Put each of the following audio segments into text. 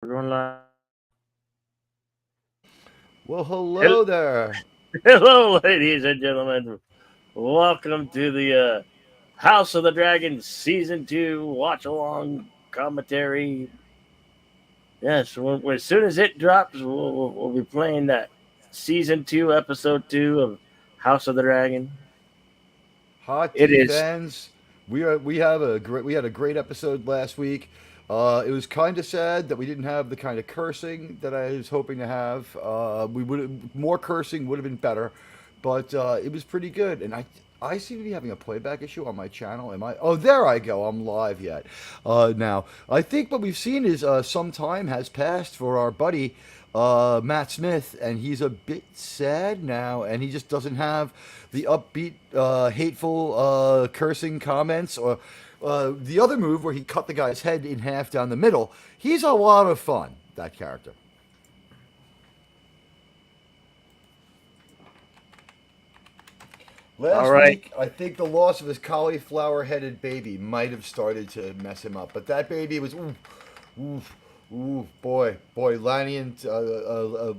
We're going live. Well, hello there. Hello, ladies and gentlemen. Welcome to the House of the Dragon Season 2 watch along commentary. Yes, as soon as it drops, we'll be playing that Season 2, Episode 2 of House of the Dragon. Hot It tea is. fans. We had a great episode last week. It was kind of sad that we didn't have the kind of cursing that I was hoping to have. We would more cursing would have been better, but it was pretty good. And I seem to be having a playback issue on my channel. Am I? Oh, there I go. I'm live yet. Now I think what we've seen is some time has passed for our buddy Matt Smith, and he's a bit sad now, and he just doesn't have the upbeat, hateful, cursing comments or the other move where he cut the guy's head in half down the middle. He's a lot of fun, that character. All Last right. week, I think the loss of his cauliflower-headed baby might have started to mess him up, but that baby was oof, boy, Lannion,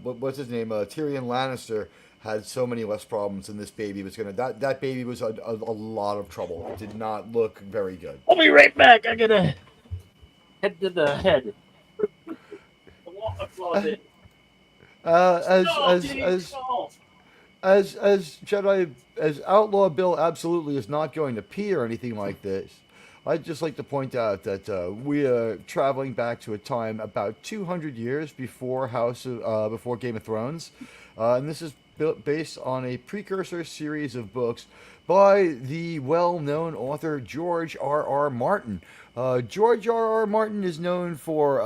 what's his name? Tyrion Lannister had so many less problems than this baby was gonna. That baby was a lot of trouble. It did not look very good. I'll be right back. I gotta head to the head. The water closet. Uh, as Stall, as James, as stall. as Jedi as Outlaw Bill absolutely is not going to pee or anything like this. I'd just like to point out that we are traveling back to a time about 200 years before before Game of Thrones, and this is built based on a precursor series of books by the well-known author George R. R. Martin. George R. R. Martin is known for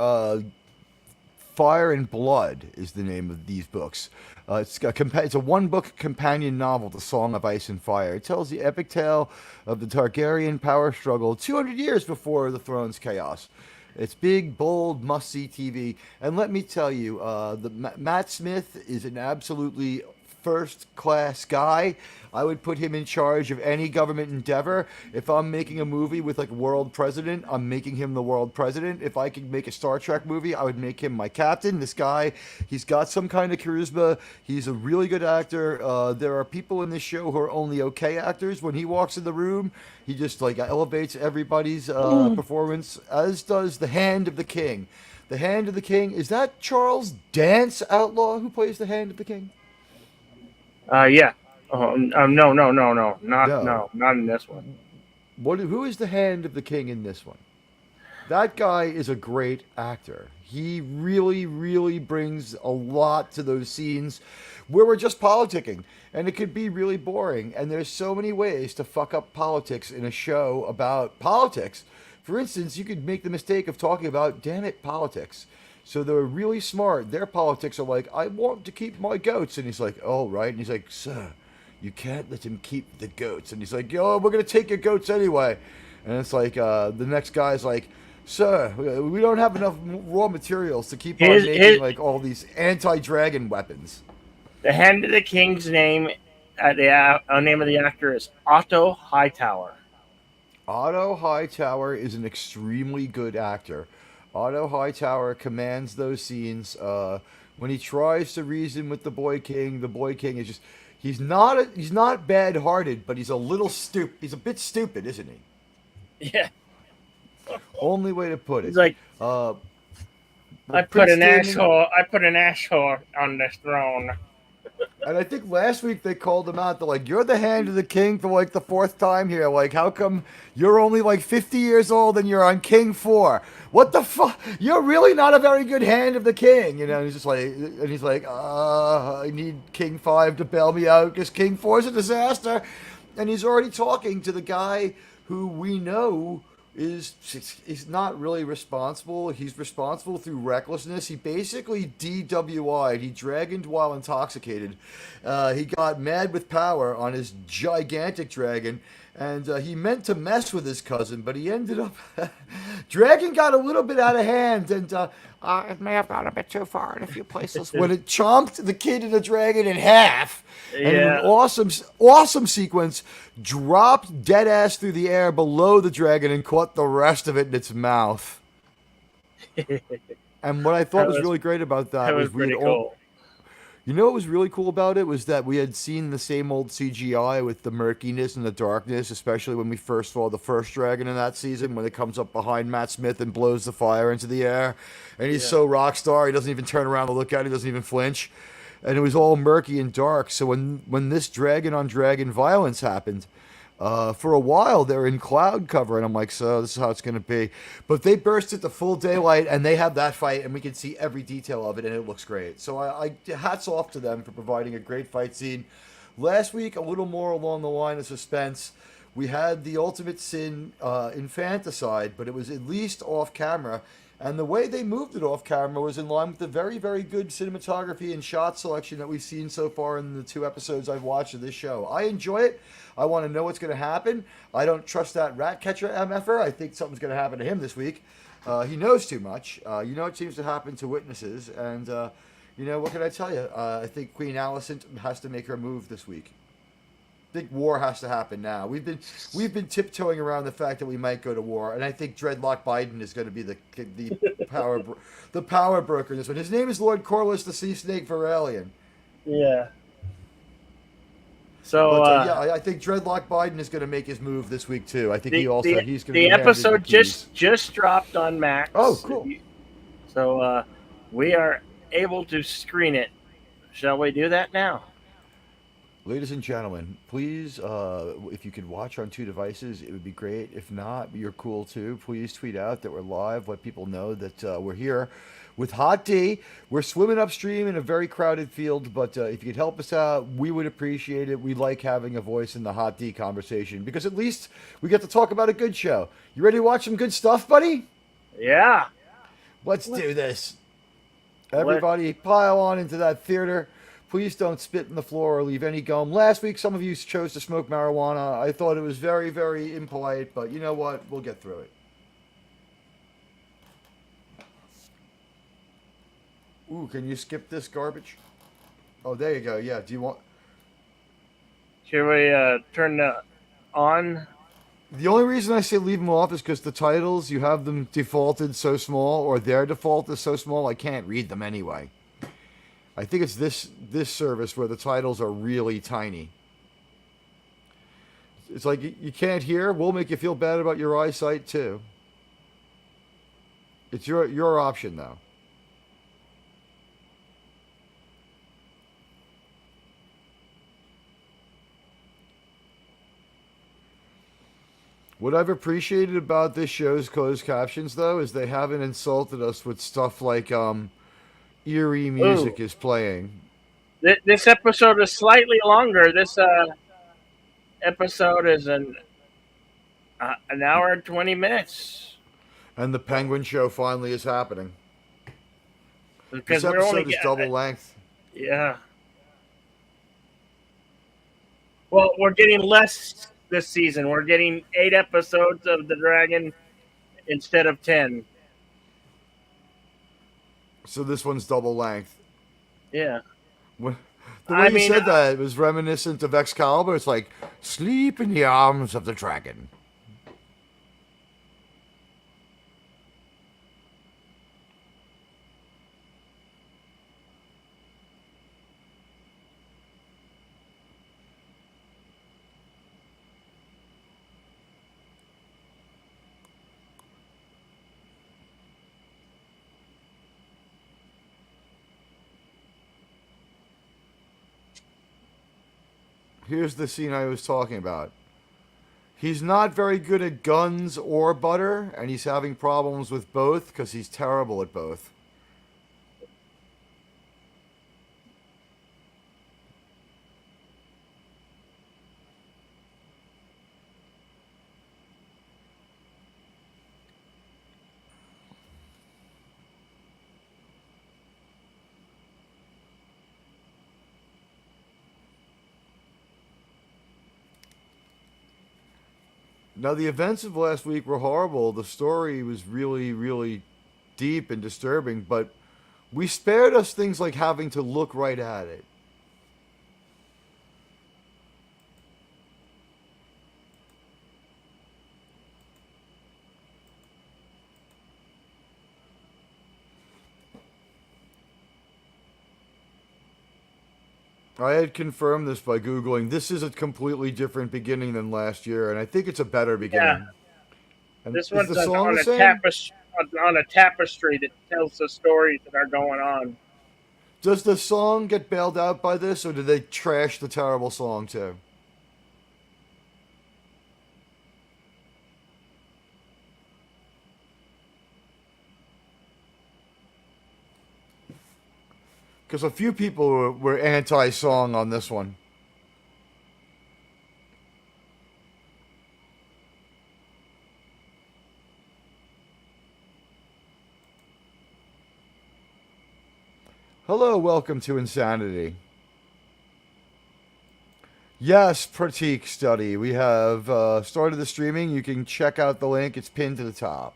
Fire and Blood is the name of these books. It's a one-book companion novel, The Song of Ice and Fire. It tells the epic tale of the Targaryen power struggle 200 years before the throne's chaos. It's big, bold, must-see TV. And let me tell you, Matt Smith is an absolutely first-class guy. I would put him in charge of any government endeavor. If I'm making a movie with like world president, I'm making him the world president. If I could make a Star Trek movie, I would make him my captain. This guy, he's got some kind of charisma. He's a really good actor. There are people in this show who are only okay actors. When he walks in the room, he just like elevates everybody's performance, as does the Hand of the King. The Hand of the King, is that Charles Dance Outlaw who plays the Hand of the King? Yeah. No, no, no, no, not No. no, not in this one. Who is the Hand of the King in this one? That guy is a great actor. He really, really brings a lot to those scenes where we're just politicking, and it could be really boring. And there's so many ways to fuck up politics in a show about politics. For instance, you could make the mistake of talking about, damn it, politics. So they're really smart. Their politics are like, I want to keep my goats. And he's like, oh, right. And he's like, sir, you can't let him keep the goats. And he's like, yo, we're going to take your goats anyway. And it's like, the next guy's like, sir, we don't have enough raw materials to keep on making His like all these anti-dragon weapons. the Hand of the King's name, the name of the actor is Otto Hightower. Otto Hightower is an extremely good actor. Otto Hightower commands those scenes. When he tries to reason with the Boy King is just he's not bad hearted, but he's a little stupid. He's a bit stupid, isn't he? Yeah, Only way to put he's it. like, Uh, I but put Prince an Damon, asshole. I put an asshole on this throne. and I think last week they called him out. They're like, "You're the Hand of the King for like the fourth time here. Like, how come you're only like 50 years old and you're on King 4? What the fuck? You're really not a very good Hand of the King." You know, and he's like, I need King 5 to bail me out because King 4 is a disaster. And he's already talking to the guy who we know is not really responsible. He's responsible through recklessness. He basically DWI'd. He dragoned while intoxicated. He got mad with power on his gigantic dragon, and he meant to mess with his cousin, but he ended up. Dragon got a little bit out of hand, and it may have gone a bit too far in a few places when it chomped the kid and the dragon in half. And in an Yeah, awesome sequence, dropped dead ass through the air below the dragon and caught the rest of it in its mouth. And what I thought That was was really great about that that was was we had pretty all, cool. you know what was really cool about it was that we had seen the same old CGI with the murkiness and the darkness, especially when we first saw the first dragon in that season when it comes up behind Matt Smith and blows the fire into the air. And he's Yeah. so rock star, he doesn't even turn around to look at it, he doesn't even flinch. And it was all murky and dark. So when this dragon on dragon violence happened, for a while they're in cloud cover, and I'm like, so this is how it's going to be. But they burst into full daylight, and they have that fight, and we can see every detail of it, and it looks great. So I hats off to them for providing a great fight scene. Last week, a little more along the line of suspense. We had the ultimate sin infanticide, but it was at least off camera. And the way they moved it off camera was in line with the very, very good cinematography and shot selection that we've seen so far in the 2 episodes I've watched of this show. I enjoy it. I want to know what's going to happen. I don't trust that rat catcher MFer. I think something's going to happen to him this week. He knows too much. You know what seems to happen to witnesses. And, what can I tell you? I think Queen Alicent has to make her move this week. Big war has to happen now. We've been tiptoeing around the fact that we might go to war, and I think Dreadlock Biden is going to be the power broker in this one. His name is Lord Corliss the Sea Snake Varelian. Yeah. So But yeah, I think Dreadlock Biden is going to make his move this week too. I think the he's going to the be handed the episode keys. just dropped on Oh, Max. cool. So we are able to screen it. Shall we do that now? Ladies and gentlemen, please, if you could watch on 2 devices, it would be great. If not, you're cool too. Please tweet out that we're live. Let people know that we're here with Hot D. We're swimming upstream in a very crowded field, but if you could help us out, we would appreciate it. We like having a voice in the Hot D conversation because at least we get to talk about a good show. You ready to watch some good stuff, buddy? Yeah. Let's do this. Let Everybody pile on into that theater. Please don't spit in the floor or leave any gum. Last week, some of you chose to smoke marijuana. I thought it was very, very impolite, but you know what? We'll get through it. Ooh, can you skip this garbage? Oh, there you go. Yeah, do you want... Should we turn on? The only reason I say leave them off is because the titles, you have them defaulted so small, or their default is so small, I can't read them anyway. I think it's this service where the titles are really tiny. It's like you can't hear. We'll make you feel bad about your eyesight too. It's your option though. What I've appreciated about this show's closed captions though is they haven't insulted us with stuff like eerie Ooh, music is playing. this episode is slightly longer. This episode is an hour and 20 minutes And the Penguin Show finally is happening. This because we're only episode is double length. yeah. Well, we're getting less this season. We're getting 8 episodes of the Dragon instead of 10. So this one's double length. Yeah. The I way you mean, said that it was reminiscent of Excalibur. It's like sleep in the arms of the dragon. Here's the scene I was talking about. He's not very good at guns or butter, and he's having problems with both because he's terrible at both. Now, the events of last week were horrible. The story was really, really deep and disturbing, but we spared us things like having to look right at it. I had confirmed this by Googling. This is a completely different beginning than last year, and I think it's a better Yeah, beginning. And this is the one's song on the a same? tapestry that tells the stories that are going on. Does the song get bailed out by this, or do they trash the terrible song too? Because a few people were anti-song on this one. Hello, welcome to Insanity. Yes, Pratik Study. We have started the streaming. You can check out the link. It's pinned to the top.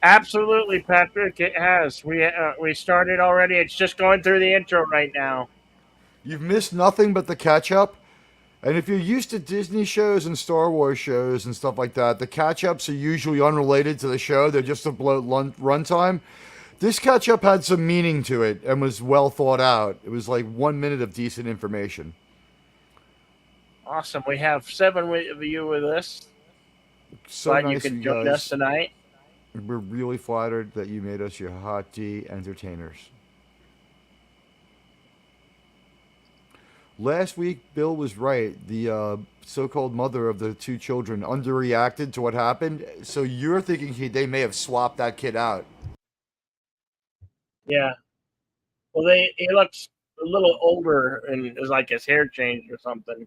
Absolutely, Patrick. It has. We started already. It's just going through the intro right now. You've missed nothing but the catch-up. And if you're used to Disney shows and Star Wars shows and stuff like that, the catch-ups are usually unrelated to the show. They're just a bloat runtime. This catch-up had some meaning to it and was well thought out. It was like 1 minute of decent information. Awesome. We have seven of you with us. So Glad you nice of could you join us guys. tonight. We're really flattered that you made us your hot D entertainers. Last week, Bill was right. The so-called mother of the two children underreacted to what happened. So you're thinking they may have swapped that kid out. Yeah. Well, he looks a little older and is like his hair changed or something.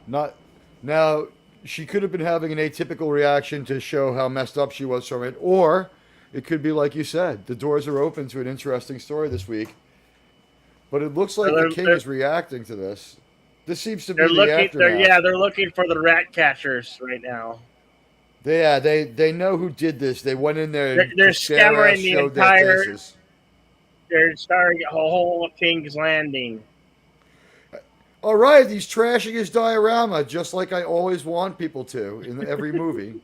Not now. She could have been having an atypical reaction to show how messed up she was from it, or it could be like you said. The doors are open to an interesting story this week. But it looks So like the king is reacting to this. This seems to be they're the looking. aftermath. They're looking for the rat catchers right now. They know who did this. They went in there and They're just bare ass scouring the showed their entire. faces. They're starting a whole of King's Landing. All right, he's trashing his diorama just like I always want people to in every movie.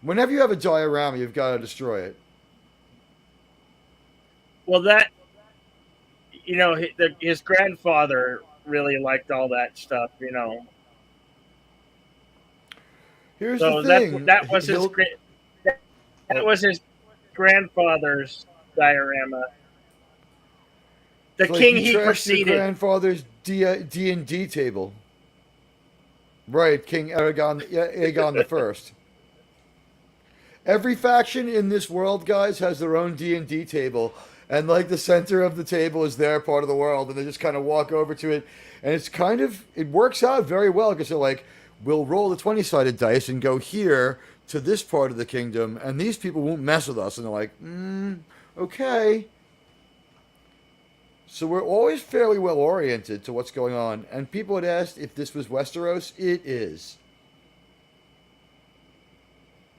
Whenever you have a diorama, you've got to destroy it. Well, that his grandfather really liked all that stuff. Here's the So thing. that was his He'll. that was his grandfather's diorama. The It's like king you he trashed your preceded. grandfather's D&D table. Right, King Aegon the First. Every faction in this world, guys, has their own D&D table, and like the center of the table is their part of the world, and they just kind of walk over to it, and it works out very well because they're like, we'll roll the 20-sided dice and go here to this part of the kingdom, and these people won't mess with us, and they're like, okay. So we're always fairly well oriented to what's going on, and people had asked if this was Westeros. It is.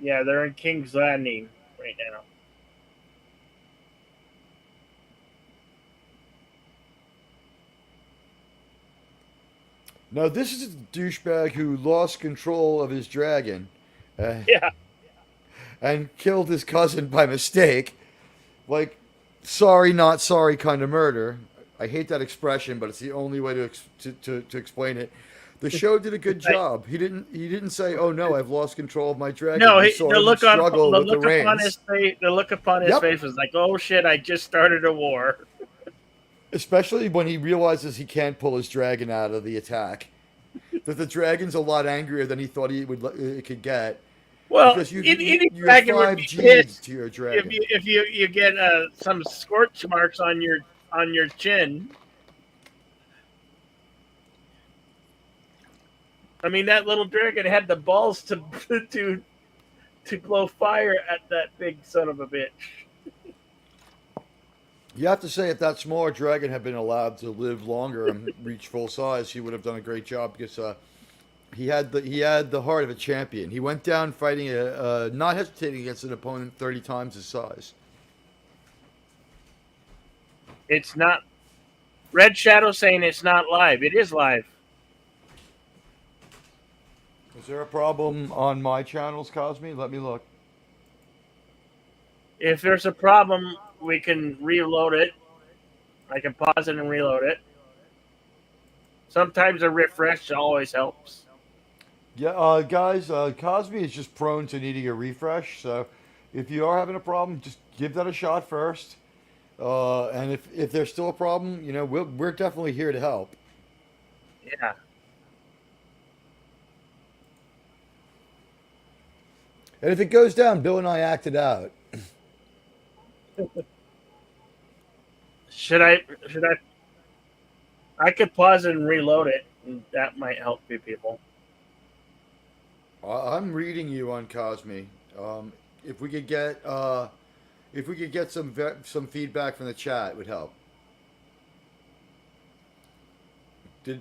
Yeah, they're in King's Landing right now. Now, this is a douchebag who lost control of his dragon Yeah, and killed his cousin by mistake. Like, sorry, not sorry kind of murder. I hate that expression, but it's the only way to explain it. The show did a good job. He didn't say, "Oh no, I've lost control of my dragon." no, We saw him struggle with the reins. the look upon his Yep. face was like, "Oh shit, I just started a war." Especially when he realizes he can't pull his dragon out of the attack. That the dragon's a lot angrier than he thought it could get. Well, Because any you're dragon would five be G's pissed to your if dragon. you get some scorch marks on your chin. I mean, that little dragon had the balls to to blow fire at that big son of a bitch. You have to say, if that smaller dragon had been allowed to live longer and reach full size, he would have done a great job because he had the heart of a champion. He went down fighting not hesitating against an opponent 30 times his size. It's not Red Shadow saying it's not live. It is live. Is there a problem on my channels, Cosme? Let me look. If there's a problem, we can reload it. I can pause it and reload it. Sometimes a refresh always helps. Yeah, guys, Cosme is just prone to needing a refresh. So if you are having a problem, just give that a shot first. And if there's still a problem, we're definitely here to help. Yeah. And if it goes down, Bill and I act it out. Should I? Should I? I could pause it and reload it. And that might help you people. I'm reading you on Cosme. If we could get some feedback from the chat, it would help. Did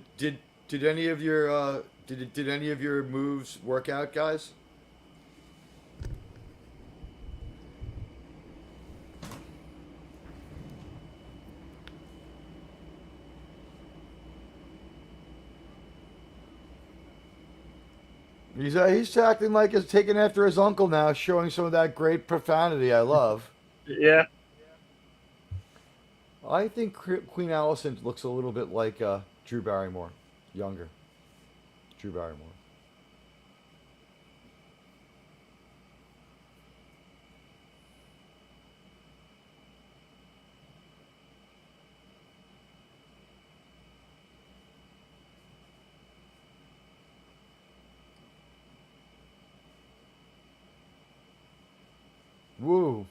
any of your did any of your moves work out, guys? He's acting like he's taking after his uncle now, showing some of that great profanity I love. Yeah. I think Queen Alicent looks a little bit like Drew Barrymore, younger. Drew Barrymore. Woo.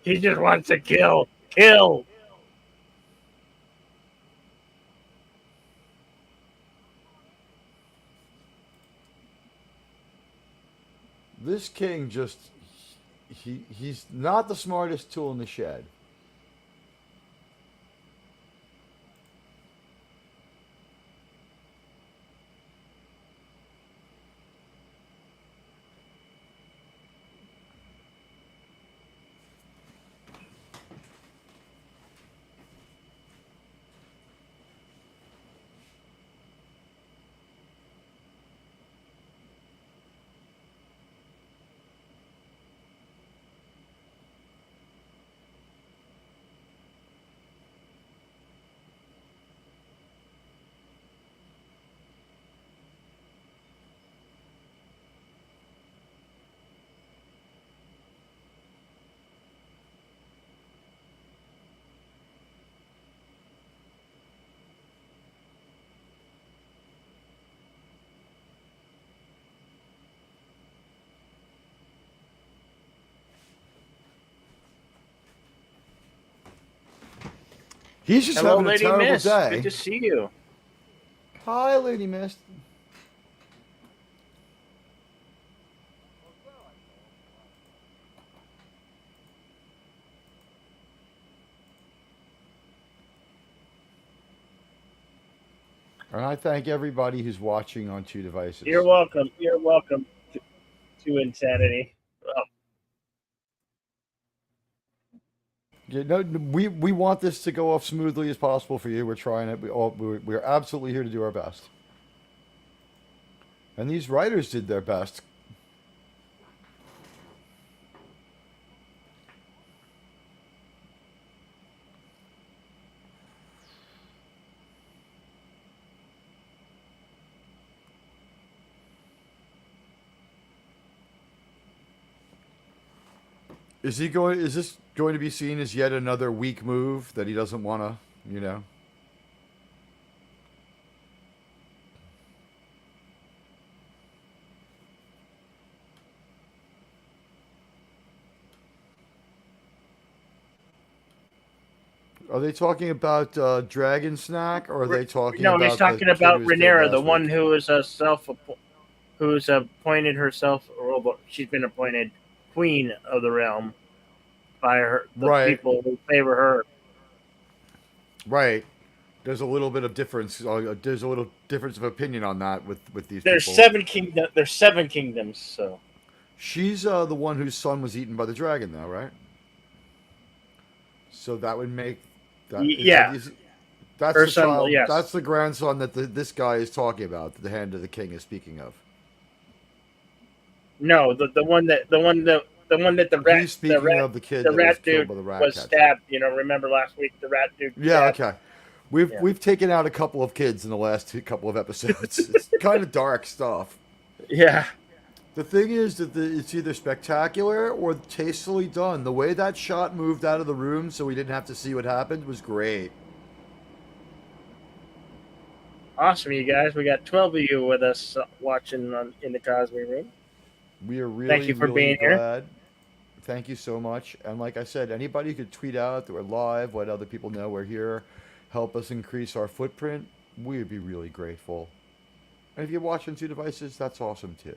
He just wants to kill. Kill. This king just he's not the smartest tool in the shed. He's just Hello, having a Lady terrible Miss. day. Good to see you. Hi, Lady Mist. And I thank everybody who's watching on two devices. You're welcome. You're welcome to insanity. Oh, Yeah, no, we want this to go off smoothly as possible for you. We're trying it. We're absolutely here to do our best. And these writers did their best. Is this going to be seen as yet another weak move that he doesn't want to? Are they talking about Dragon Snack, or are they talking no, about? he's talking the about kid who was killed Rhaenyra, the last one week? who is who's appointed herself, or she's been appointed queen of the realm by the Right, people who favor her. right. There's a little bit of difference. There's a little difference of opinion on that with these There's people. There's 7 kingdoms. So She's the one whose son was eaten by the dragon, though, right? So that would make that. yeah. That's Her the son, child. yes. That's the grandson that this guy is talking about. That the Hand of the King is speaking of. No, the one that He's speaking of the kid the that was rat killed dude by the rat was catcher. stabbed. Remember last week the rat dude Yeah, stabbed. okay. Yeah. We've taken out a couple of kids in the last couple of episodes. It's kind of dark stuff. Yeah. The thing is that it's either spectacular or tastefully done. The way that shot moved out of the room so we didn't have to see what happened was great. Awesome, you guys. We got 12 of you with us watching in the Cosby Room. We are Thank really, you for really being here. glad. Thank you so much. And like I said, anybody could tweet out that we're live, let other people know we're here, help us increase our footprint. We would be really grateful. And if you watch on 2 devices, that's awesome too.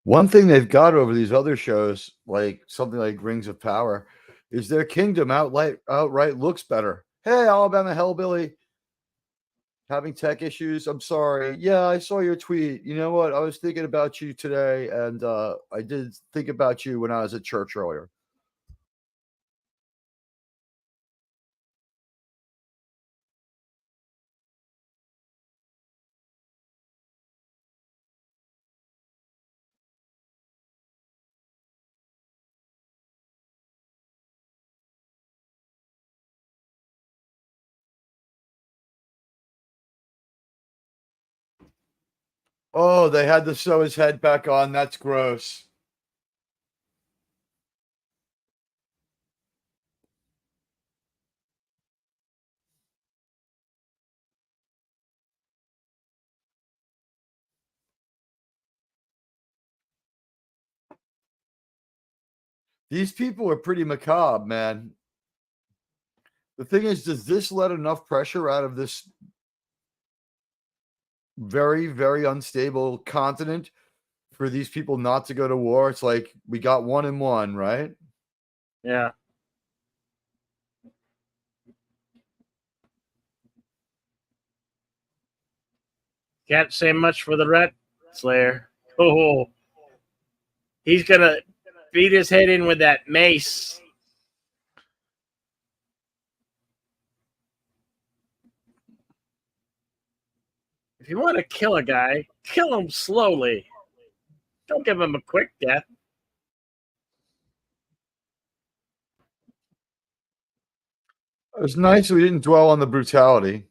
One thing they've got over these other shows, like something like Rings of Power, is their kingdom outright looks better. Hey, Alabama Hellbilly, having tech issues. I'm sorry. Yeah, I saw your tweet. You know what? I was thinking about you today, and I did think about you when I was at church earlier. Oh, they had to sew his head back on. That's gross. These people are pretty macabre, man. The thing is, does this let enough pressure out of this very, very unstable continent for these people not to go to war? It's like we got 1 and 1, right? Yeah. Can't say much for the rat slayer. Oh, he's gonna beat his head in with that mace. If you want to kill a guy, kill him slowly. Don't give him a quick death. It was nice we didn't dwell on the brutality.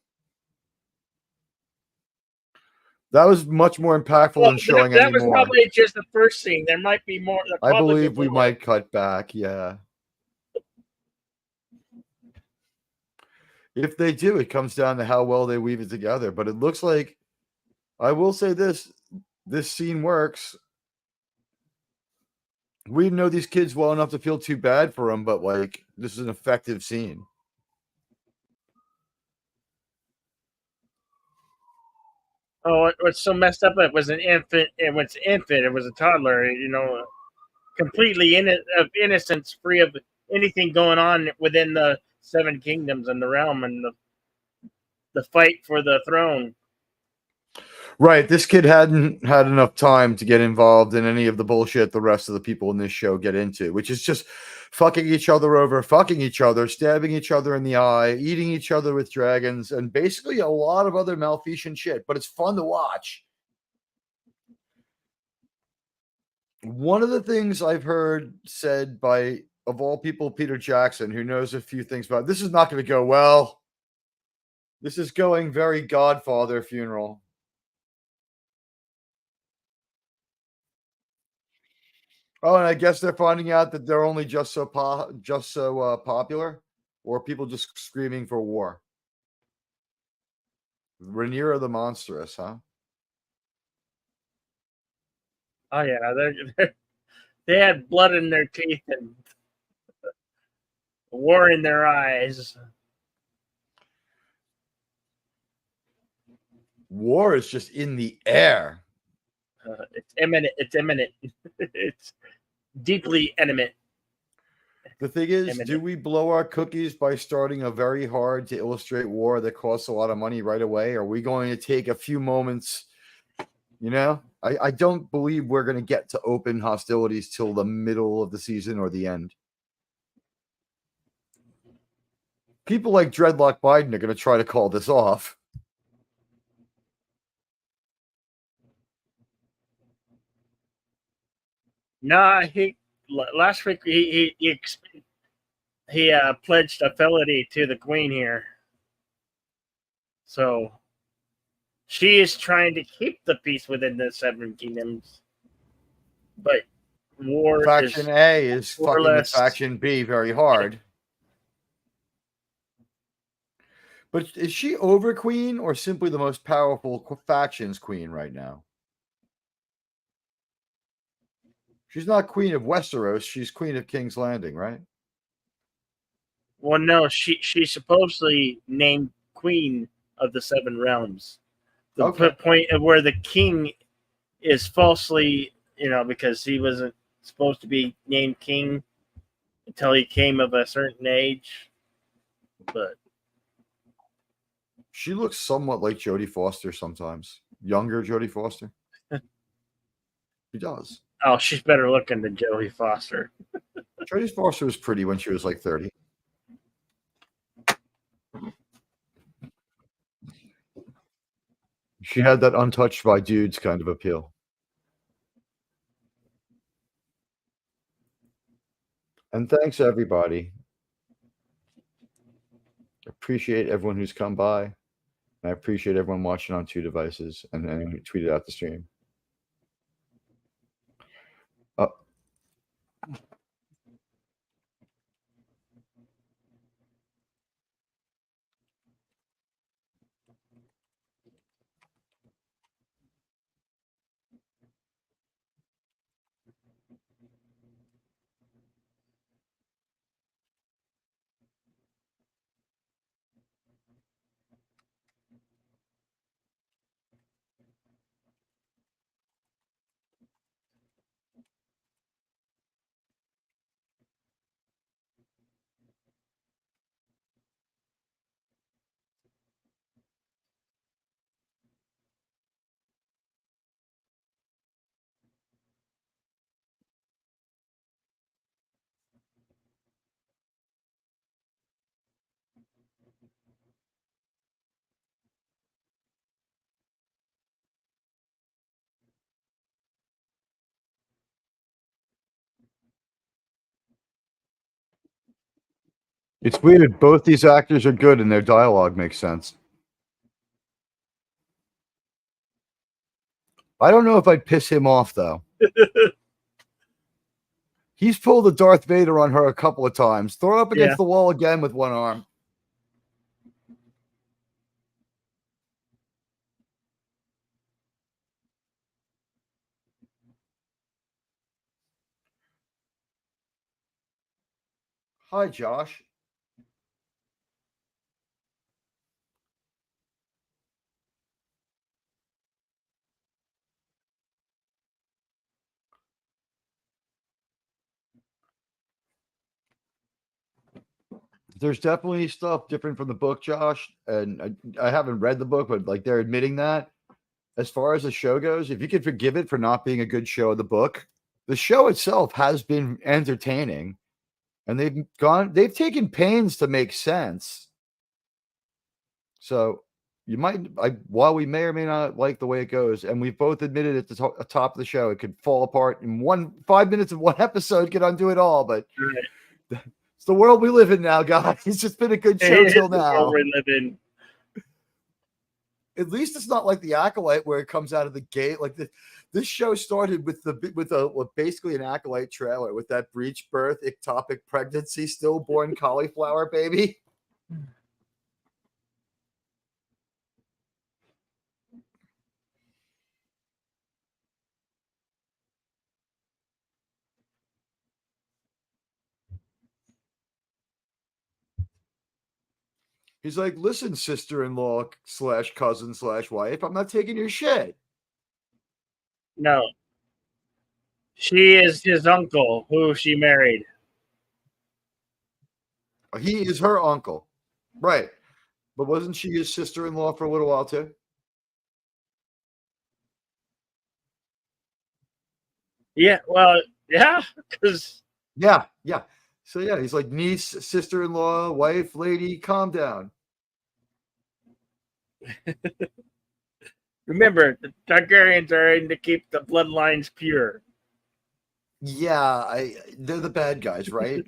That was much more impactful than showing that any was more. probably just the first scene. There might be more. I believe we might cut back, yeah. If they do, it comes down to how well they weave it together. But it looks like, I will say this, this scene works. We didn't know these kids well enough to feel too bad for them, but like this is an effective scene. Oh, what's so messed up? It was an infant. It was infant. It was a toddler. You know, completely of innocence, free of anything going on within the seven kingdoms and the realm and the fight for the throne. Right. This kid hadn't had enough time to get involved in any of the bullshit the rest of the people in this show get into, which is just fucking each other over, fucking each other, stabbing each other in the eye, eating each other with dragons, and basically a lot of other Malfeasian shit. But it's fun to watch. One of the things I've heard said by, of all people, Peter Jackson, who knows a few things about this, is not going to go well. This is going very Godfather funeral. Oh, and I guess they're finding out that they're only just so popular, or people just screaming for war. Rhaenyra the Monstrous, huh? Oh yeah, they had blood in their teeth and war in their eyes. War is just in the air. It's imminent. It's imminent. It's deeply intimate. The thing is, do we blow our cookies by starting a very hard to illustrate war that costs a lot of money right away? Are we going to take a few moments? You know, I don't believe we're going to get to open hostilities till the middle of the season or the end. People like Dreadlock Biden are going to try to call this off. Nah, last week he pledged a fealty to the queen here, so she is trying to keep the peace within the seven kingdoms, but war Faction A is fucking with Faction B very hard. But is she over queen or simply the most powerful faction's queen right now? She's not queen of Westeros. She's queen of King's Landing, right? Well, no, she's supposedly named queen of the seven realms. The point of where the king is falsely, because he wasn't supposed to be named king until he came of a certain age. But she looks somewhat like Jodie Foster sometimes. Younger Jodie Foster. She does. Oh, she's better looking than Jodie Foster. Jodie Foster was pretty when she was like 30. She had that untouched by dudes kind of appeal. And thanks, everybody. Appreciate everyone who's come by. And I appreciate everyone watching on 2 devices and then who tweeted out the stream. It's weird. Both these actors are good and their dialogue makes sense. I don't know if I'd piss him off, though. He's pulled the Darth Vader on her a couple of times. Throw up against the wall again with one arm. Hi, Josh. There's definitely stuff different from the book, Josh, and I haven't read the book, but like they're admitting that. As far as the show goes, if you could forgive it for not being a good show of the book, the show itself has been entertaining, and they've taken pains to make sense. So you might, while we may or may not like the way it goes, and we've both admitted at the top of the show, it could fall apart in 5 minutes of one episode, could undo it all. But Right. it's the world we live in now, guys. It's just been a good show It is till the world now. we live in. At least it's not like the Acolyte where it comes out of the gate. Like this show started with basically an Acolyte trailer with that breech birth, ectopic pregnancy, stillborn cauliflower baby. He's like, listen, sister-in-law / cousin / wife, I'm not taking your shit. No. She is his uncle, who she married. He is her uncle. Right. But wasn't she his sister-in-law for a little while too? Yeah, well, yeah, because Yeah. So yeah, he's like niece, sister-in-law, wife, lady, calm down. remember, the Targaryens are in to keep the bloodlines pure. Yeah, they're the bad guys, right?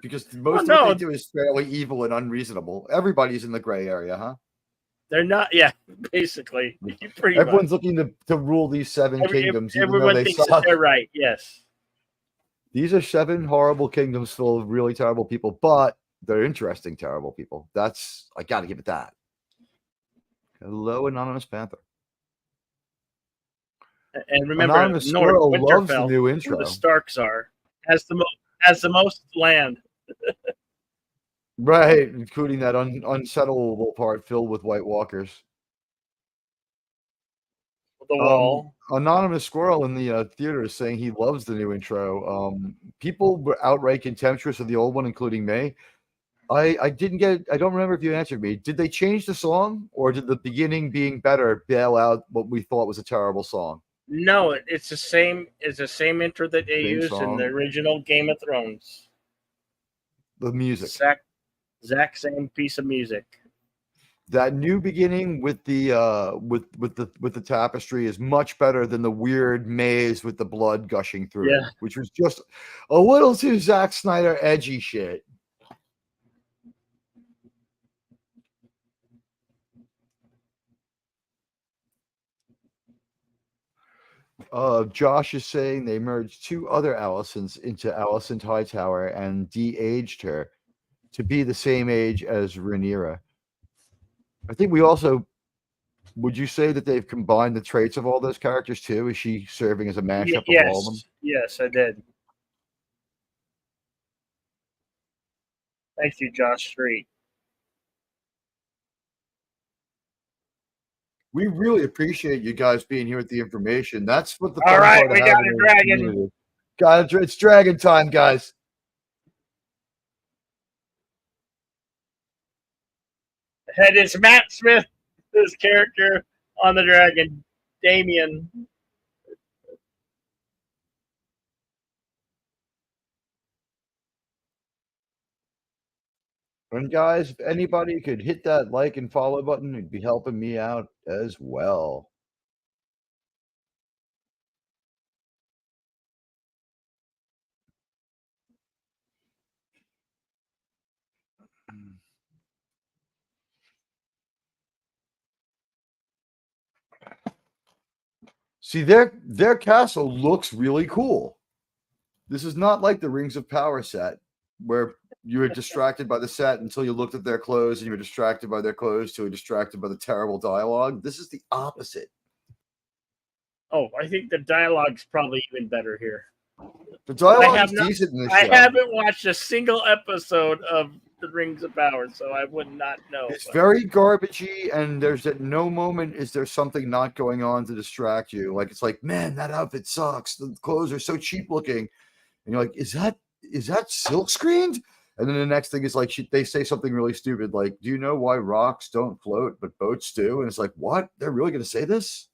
Because most of no. what they do is fairly evil and unreasonable. Everybody's in the gray area, huh? They're not, yeah, basically. Pretty Everyone's much. looking to rule these seven kingdoms, even though Everyone they thinks suck. that they're right, yes. These are 7 horrible kingdoms full of really terrible people, but they're interesting, terrible people. I got to give it that. Hello, Anonymous Panther. And remember, Anonymous Squirrel loves the Winterfell, new where intro. the Starks are, has the most land. Right, including that unsettleable part filled with White Walkers. The wall. Anonymous Squirrel in the theater is saying he loves the new intro. People were outright contemptuous of the old one, including me. I don't remember if you answered me. Did they change the song, or did the beginning being better bail out what we thought was a terrible song? No, it's the same. It's the same intro that they Same used in the song. original Game of Thrones. The music. Exact same piece of music. That new beginning with the with the tapestry is much better than the weird maze with the blood gushing through it, which was just a little too Zack Snyder edgy shit. Josh is saying they merged 2 other Allisons into Alicent Hightower and de-aged her to be the same age as Rhaenyra. I think we also, would you say that they've combined the traits of all those characters too? Is she serving as a mashup of all of them? Yes, I did. Thank you, Josh Street. We really appreciate you guys being here with the information. That's what the all fun right, part of we got a dragon. It's dragon time, guys. And it's Matt Smith, his character on the dragon, Damien. And guys, if anybody could hit that like and follow button, it'd be helping me out as well. See, their castle looks really cool. This is not like the Rings of Power set where you were distracted by the set until you looked at their clothes and you were distracted by their clothes to distracted by the terrible dialogue. This is the opposite. Oh, I think the dialogue's probably even better here. The I dialogue have is not. decent in this I show. haven't watched a single episode of The Rings of Power, so I would not know. It's very garbagey, and there's at no moment is there something not going on to distract you. Like it's like, man, that outfit sucks. The clothes are so cheap looking, and you're like, is that silk screened? And then the next thing is like they say something really stupid, like, "Do you know why rocks don't float but boats do?" And it's like, what? They're really going to say this?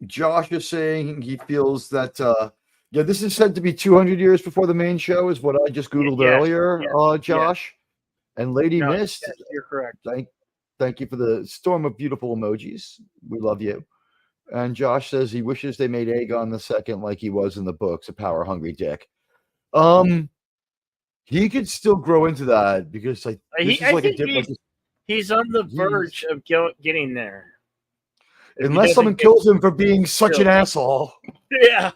Josh is saying he feels that yeah, this is said to be 200 years before the main show, is what I just googled Yes, earlier. yes. Josh and Lady No, Mist, yes, you're correct. thank you for the storm of beautiful emojis. We love you. And Josh says he wishes they made Aegon the second like he was in the books, a power hungry dick. Um, he could still grow into that because like this is I like a think dip. Like he's on the he's verge of getting there. If he unless someone doesn't get kills him for being such an killed. asshole. Yeah.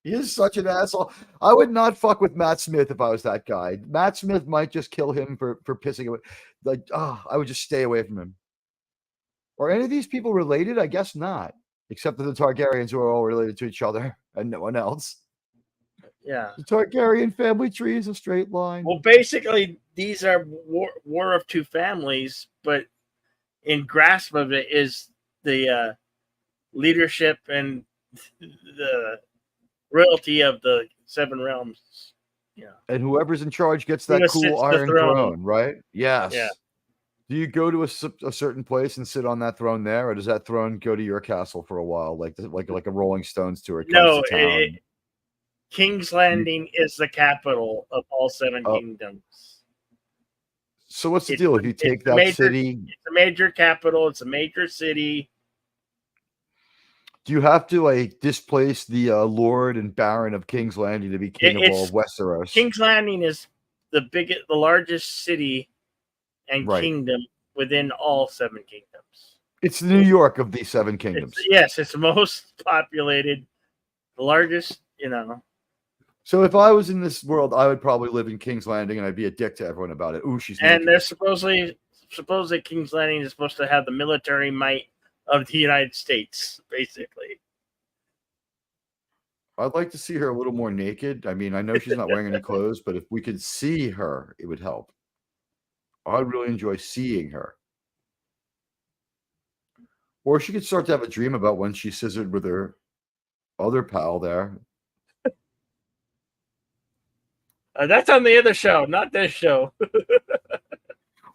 He is such an asshole. I would not fuck with Matt Smith if I was that guy. Matt Smith might just kill him for pissing away. Like, I would just stay away from him. Are any of these people related? I guess not, except for the Targaryens, who are all related to each other and no one else. Yeah. The Targaryen family tree is a straight line. Well, basically, these are war of two families, but in grasp of it is the leadership and the royalty of the Seven Realms. Yeah. And whoever's in charge gets Who that cool sits the iron throne. throne, right? Yes. Yeah. Do you go to a certain place and sit on that throne there, or does that throne go to your castle for a while, like a Rolling Stones tour? It comes No, to town. King's Landing is the capital of all seven Oh, kingdoms. so what's the It's deal? If you take that city, it's a major capital. It's a major city. do you have to like displace the Lord and Baron of King's Landing to be king of all It's of Westeros? King's Landing is the largest city and Right. kingdom within all seven kingdoms. It's the New York of these seven kingdoms. It's the most populated, the largest. So if I was in this world, I would probably live in King's Landing and I'd be a dick to everyone about it. Ooh, she's naked. And there's supposedly King's Landing is supposed to have the military might of the United States, basically. I'd like to see her a little more naked. I mean, I know she's not wearing any clothes, but if we could see her, it would help. I'd really enjoy seeing her. Or she could start to have a dream about when she scissored with her other pal there. That's on the other show, not this show.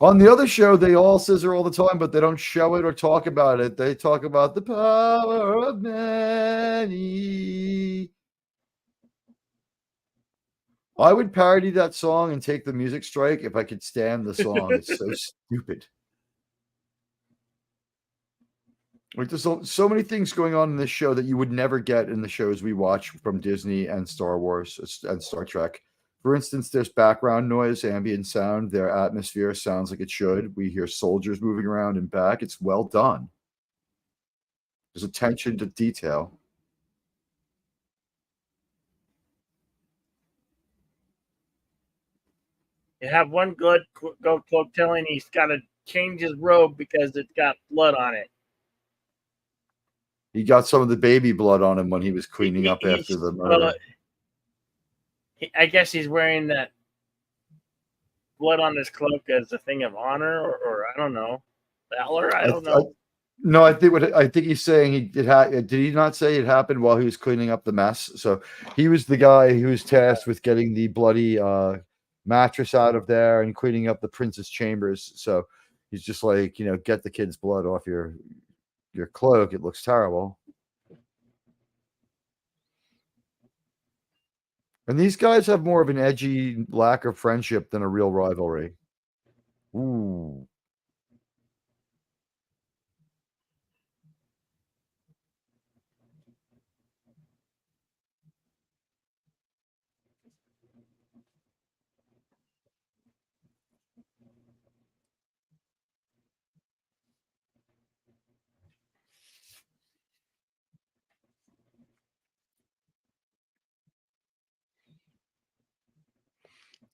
On the other show, they all scissor all the time, but they don't show it or talk about it. They talk about the power of many. I would parody that song and take the music strike if I could stand the song. It's so stupid. Like there's so many things going on in this show that you would never get in the shows we watch from Disney and Star Wars and Star Trek. For instance, there's background noise, ambient sound. Their atmosphere sounds like it should. We hear soldiers moving around and back. It's well done. There's attention to detail. You have one good go cloak telling he's got to change his robe because it's got blood on it. He got some of the baby blood on him when he was cleaning up after the murder. I guess he's wearing that blood on his cloak as a thing of honor, or I don't know, valor. I don't know. No, I think he's saying did he not say it happened while he was cleaning up the mess? So he was the guy who was tasked with getting the bloody mattress out of there and cleaning up the prince's chambers. So he's just like, get the kid's blood off your cloak. It looks terrible. And these guys have more of an edgy lack of friendship than a real rivalry. Ooh.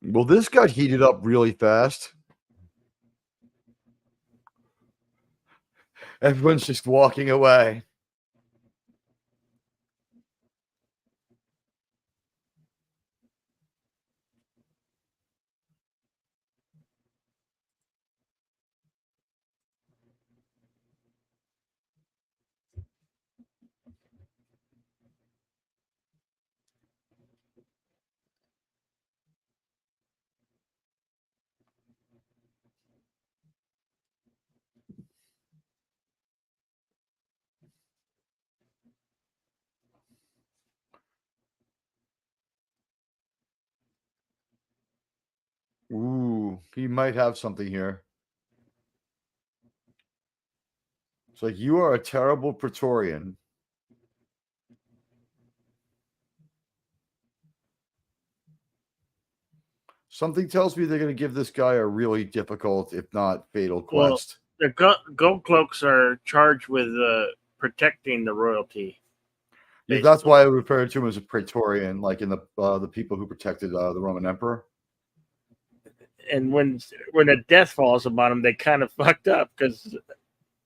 Well, this got heated up really fast. Everyone's just walking away. Ooh, he might have something here. It's like, you are a terrible Praetorian. Something tells me they're going to give this guy a really difficult, if not fatal, quest. Well, the gold cloaks are charged with protecting the royalty. Yeah, that's why I refer to him as a Praetorian, like in the people who protected the Roman Emperor. And when a death falls upon them, they kind of fucked up because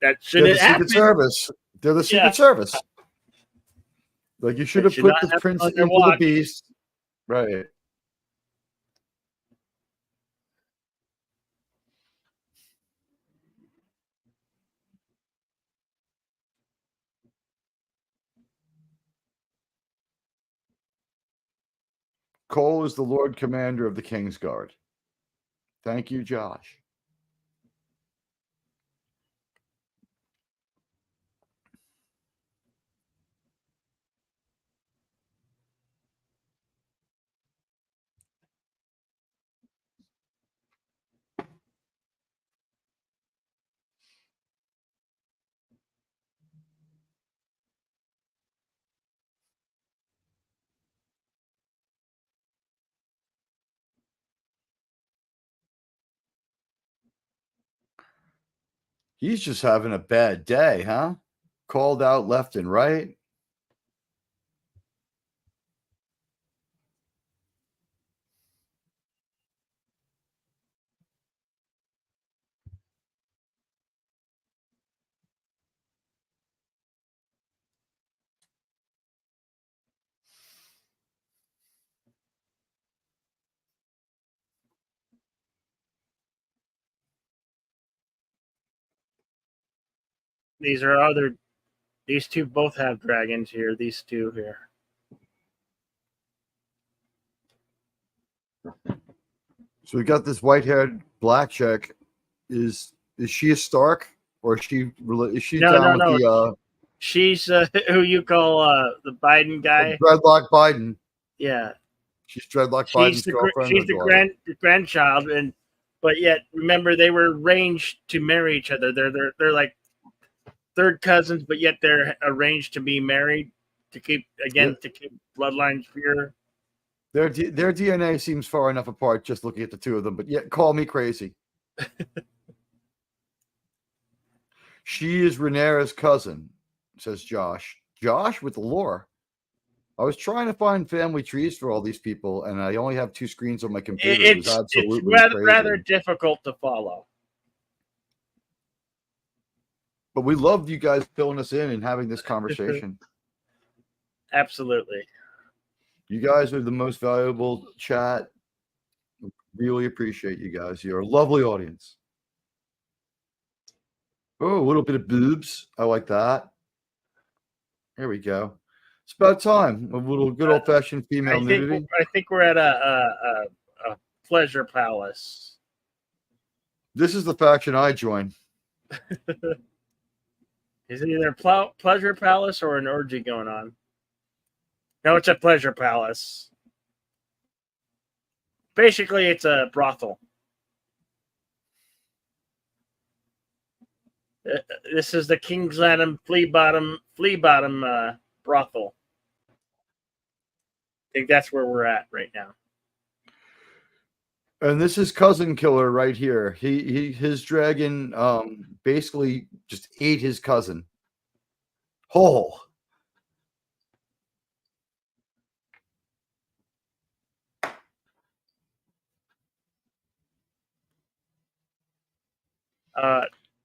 that shouldn't happen. Secret Service. They're the Secret Service. Like, you should have put the prince into the beast. Right. Cole is the Lord Commander of the King's Guard. Thank you, Josh. He's just having a bad day, huh? Called out left and right. These two both have dragons here. These two here. So we got this white-haired black chick. Is she a Stark, or is she down with the? She's who you call the Biden guy. Dreadlock Biden. Yeah. She's Dreadlock Biden's girlfriend. She's the grandchild, but yet remember they were arranged to marry each other. They're like third cousins, but yet they're arranged to be married to keep bloodlines pure. Their DNA seems far enough apart just looking at the two of them, but yet call me crazy. She is Rhaenyra's cousin, says Josh. Josh with the lore. I was trying to find family trees for all these people, and I only have two screens on my computer. It was absolutely rather difficult to follow. But we love you guys filling us in and having this conversation. Absolutely. You guys are the most valuable chat. Really appreciate you guys. You're a lovely audience. Oh, a little bit of boobs. I like that. There we go. It's about time. A little good old-fashioned female nudity. I think we're at a pleasure palace. This is the faction I join. Is it either pleasure palace or an orgy going on? No, it's a pleasure palace. Basically, it's a brothel. This is the King's Landing flea bottom brothel. I think that's where we're at right now. And this is Cousin Killer right here. His dragon basically just ate his cousin whole.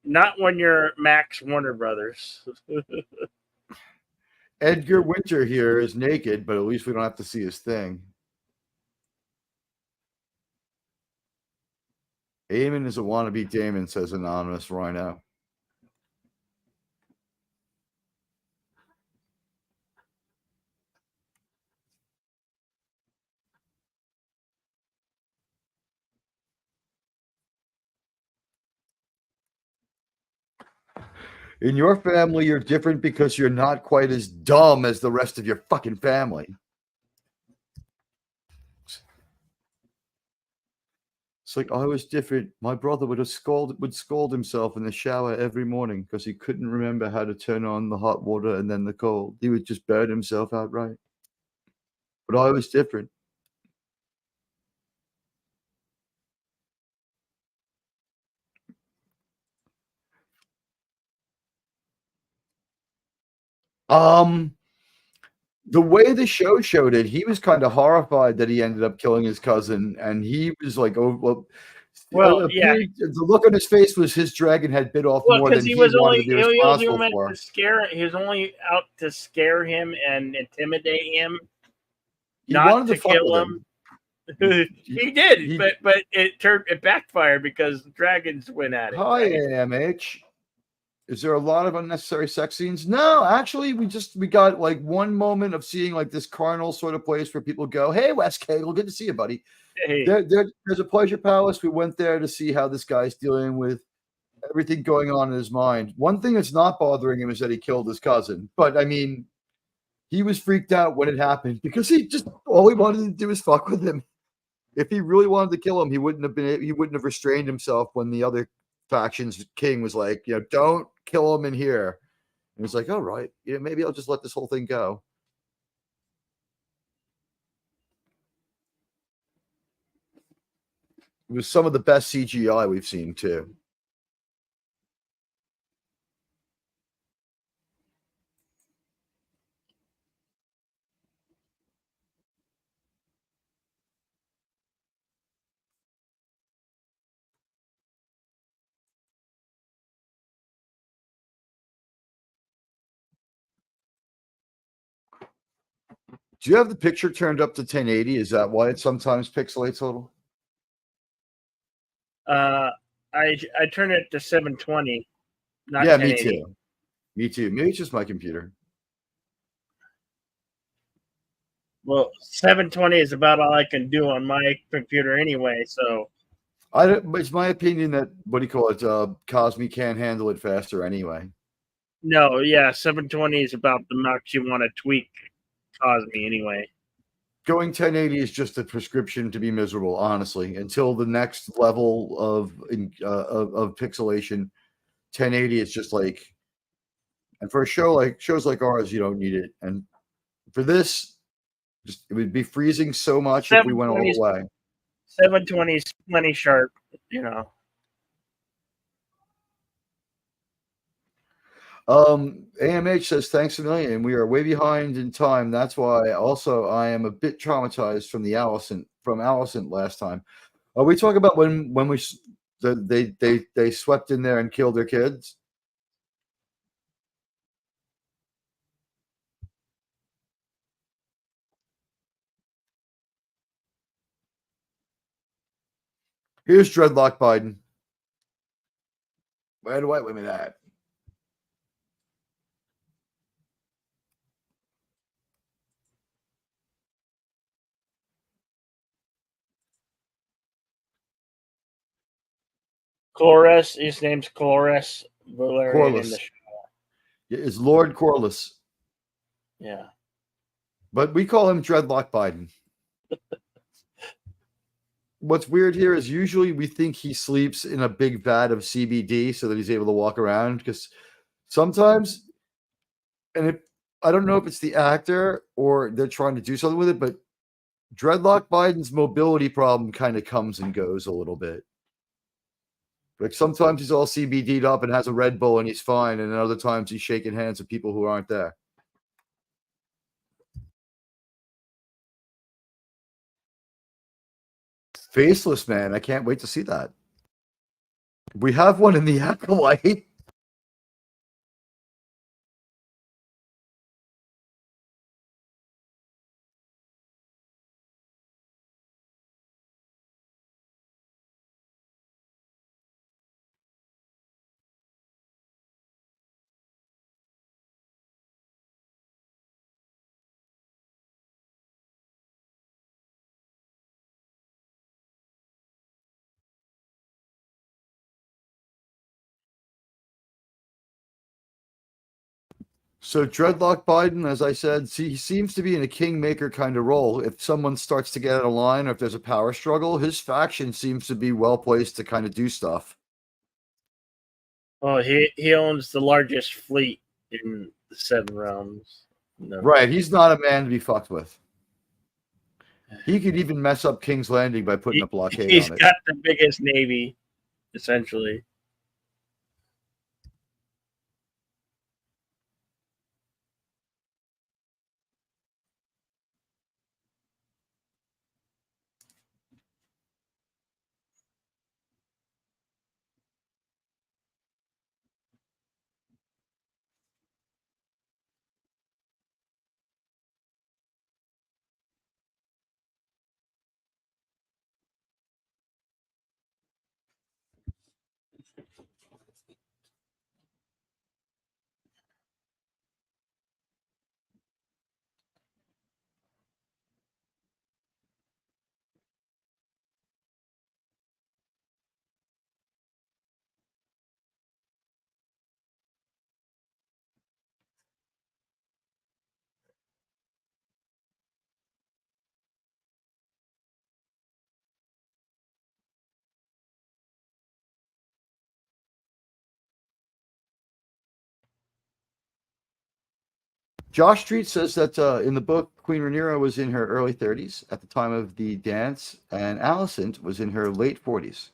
Not when you're Max Warner Brothers. Edgar Winter here is naked, but at least we don't have to see his thing. Eamon is a wannabe Damon, says Anonymous Rhino. In your family, you're different because you're not quite as dumb as the rest of your fucking family. It's like, I was different. My brother would scold himself in the shower every morning because he couldn't remember how to turn on the hot water and then the cold. He would just burn himself outright. But I was different. The way the show showed it, he was kind of horrified that he ended up killing his cousin, and he was like, "Oh, well." Yeah. The look on his face was his dragon had bit off more than he wanted to be responsible for. He was only out to scare him and intimidate him, He not wanted to kill him. He did, but it backfired because dragons went at it. Hi, AMH. Is there a lot of unnecessary sex scenes? No, actually, we got like one moment of seeing like this carnal sort of place where people go, "Hey, Wes Cagle, good to see you, buddy." Hey. There's a pleasure palace. We went there to see how this guy's dealing with everything going on in his mind. One thing that's not bothering him is that he killed his cousin. But I mean, he was freaked out when it happened because all he wanted to do was fuck with him. If he really wanted to kill him, he wouldn't have restrained himself when the other faction's king was like, don't kill him in here. And he's like, all right, maybe I'll just let this whole thing go. It was some of the best CGI we've seen too. Do you have the picture turned up to 1080? Is that why it sometimes pixelates a little? I turned it to 720. Not yeah, 1080. Me too. Maybe it's just my computer. Well, 720 is about all I can do on my computer anyway. So it's my opinion that Cosme can't handle it faster anyway. No, yeah, 720 is about the max you want to tweak Cosme anyway. Going 1080 is just a prescription to be miserable, honestly. Until the next level of pixelation, 1080 is just like. And for shows like ours, you don't need it. And for this, it would be freezing so much if we went all the way. 720 is plenty sharp, AMH says, thanks a million. We are way behind in time. That's why also I am a bit traumatized from Allison last time. Are we talking about when they swept in there and killed their kids? Here's Dreadlock Biden. Where do white women at? Corliss, his name's Corliss. Corliss. It's Lord Corliss. Yeah. But we call him Dreadlock Biden. What's weird here is usually we think he sleeps in a big vat of CBD so that he's able to walk around, because sometimes, and I don't know if it's the actor or they're trying to do something with it, but Dreadlock Biden's mobility problem kind of comes and goes a little bit. Like sometimes he's all CBD'd up and has a Red Bull and he's fine, and other times he's shaking hands with people who aren't there. Faceless Man, I can't wait to see that. We have one in the Acolyte. So Dreadlock Biden, as I said, he seems to be in a kingmaker kind of role. If someone starts to get out of line or if there's a power struggle, his faction seems to be well placed to kind of do stuff. Oh, he owns the largest fleet in the Seven Realms. No. Right, he's not a man to be fucked with. He could even mess up King's Landing by putting a blockade He's on it. got the biggest navy, essentially. Josh Street says that in the book, Queen Rhaenyra was in her early 30s at the time of the dance, and Alicent was in her late 40s.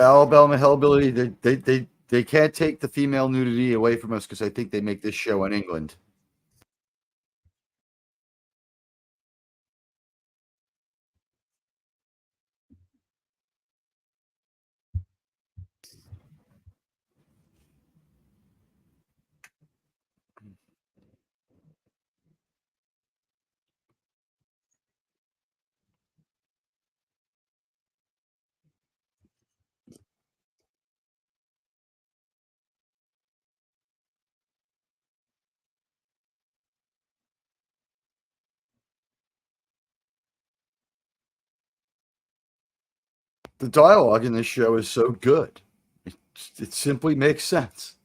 Alabama Hellbilly, they can't take the female nudity away from us because I think they make this show in England. The dialogue in this show is so good. It simply makes sense.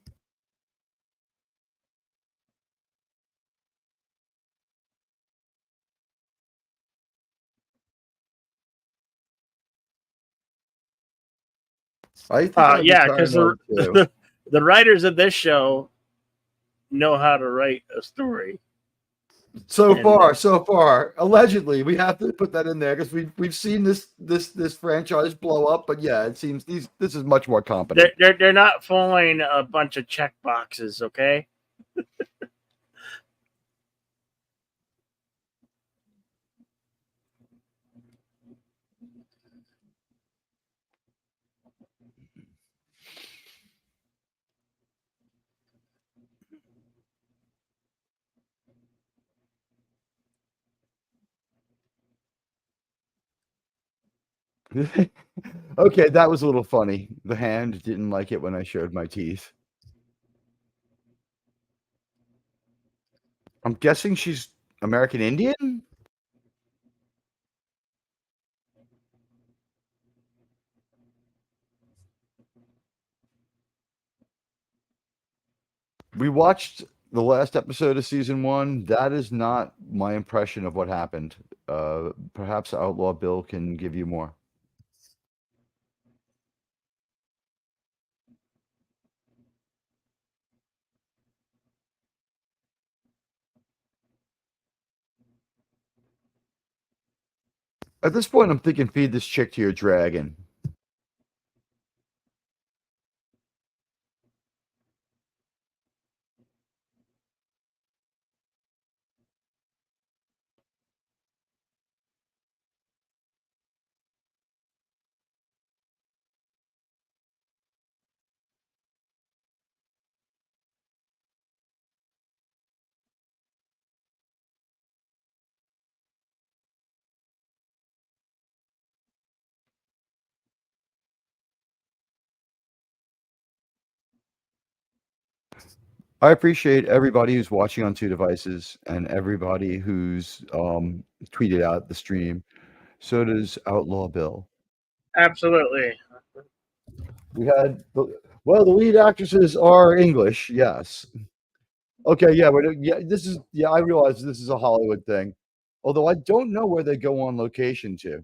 I think I'm a Yeah, guitar because nerd too. the writers of this show know how to write a story. So And far. Allegedly, we have to put that in there because we've seen this franchise blow up. But yeah, it seems this is much more competent. they're not following a bunch of check boxes, okay? Okay, that was a little funny. The hand didn't like it when I showed my teeth. I'm guessing she's American Indian. We watched the last episode of season one. That is not my impression of what happened. Perhaps Outlaw Bill can give you more. At this point, I'm thinking feed this chick to your dragon. I appreciate everybody who's watching on two devices and everybody who's tweeted out the stream. So does Outlaw Bill. Absolutely. We had the lead actresses are English, yes. Okay, yeah, but yeah, I realize this is a Hollywood thing. Although I don't know where they go on location to.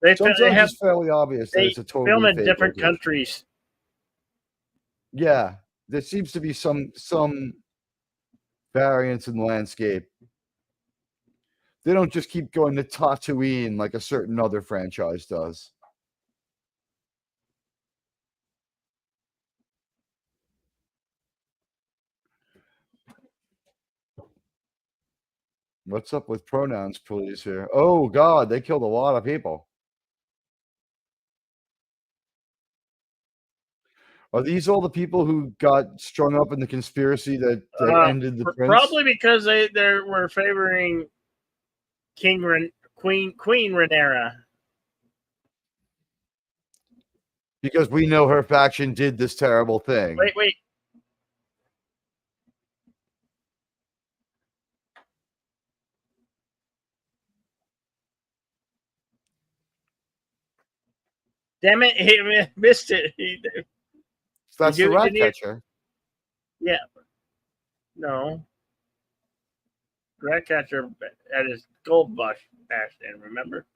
They Sometimes have it's fairly obvious that they it's a film totally in fake different location. countries. Yeah, there seems to be some variance in the landscape. They don't just keep going to Tatooine like a certain other franchise does. What's up with pronouns police here? Oh God, they killed a lot of people. Are these all the people who got strung up in the conspiracy that ended the prince? Probably because they were favoring Queen Rhaenyra. Because we know her faction did this terrible thing. Wait. Damn it! He missed it. That's the rat catcher. Yeah. No. Ratcatcher at his gold bush bash in, remember?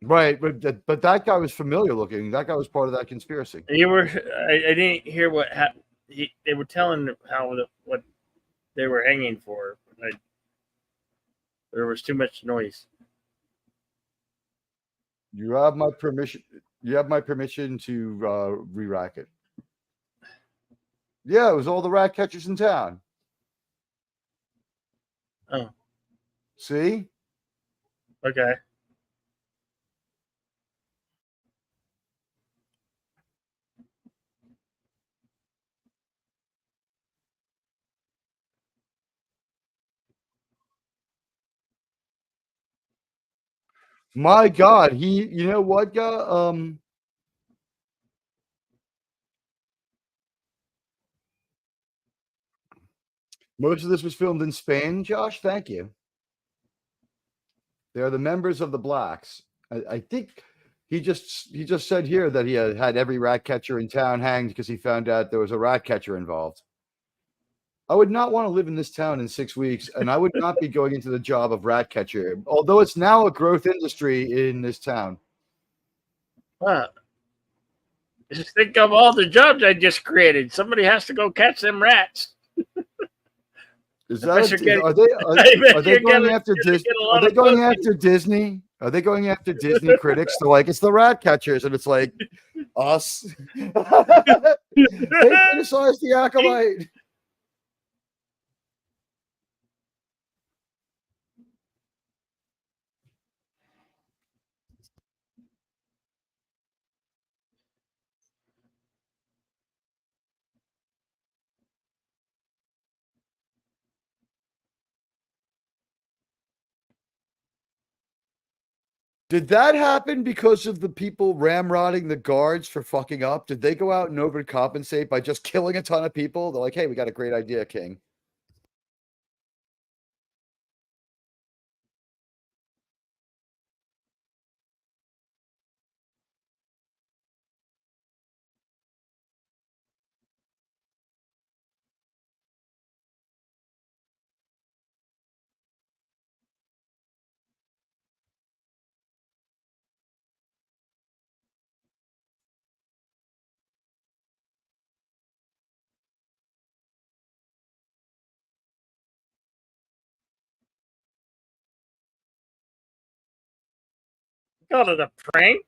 Right, but that guy was familiar looking. That guy was part of that conspiracy. You were. I didn't hear what happened. They were telling how what they were hanging for. There was too much noise. You have my permission. You have my permission to re-rack it. Yeah, it was all the rat catchers in town. Oh. See? Okay. My God, you know what, most of this was filmed in Spain, Josh. Thank you. They are the members of the Blacks. I think he just said here that he had every rat catcher in town hanged because he found out there was a rat catcher involved. I would not want to live in this town in 6 weeks, and I would not be going into the job of rat catcher, although it's now a growth industry in this town. Just think of all the jobs I just created. Somebody has to go catch them rats. Is that are they going after Disney? Are they going after Disney? Are they going after Disney critics? They're like, it's the rat catchers, and it's like us. They criticized the Acolyte. Did that happen because of the people ramrodding the guards for fucking up? Did they go out and overcompensate by just killing a ton of people? They're like, hey, we got a great idea, King. Called it a prank.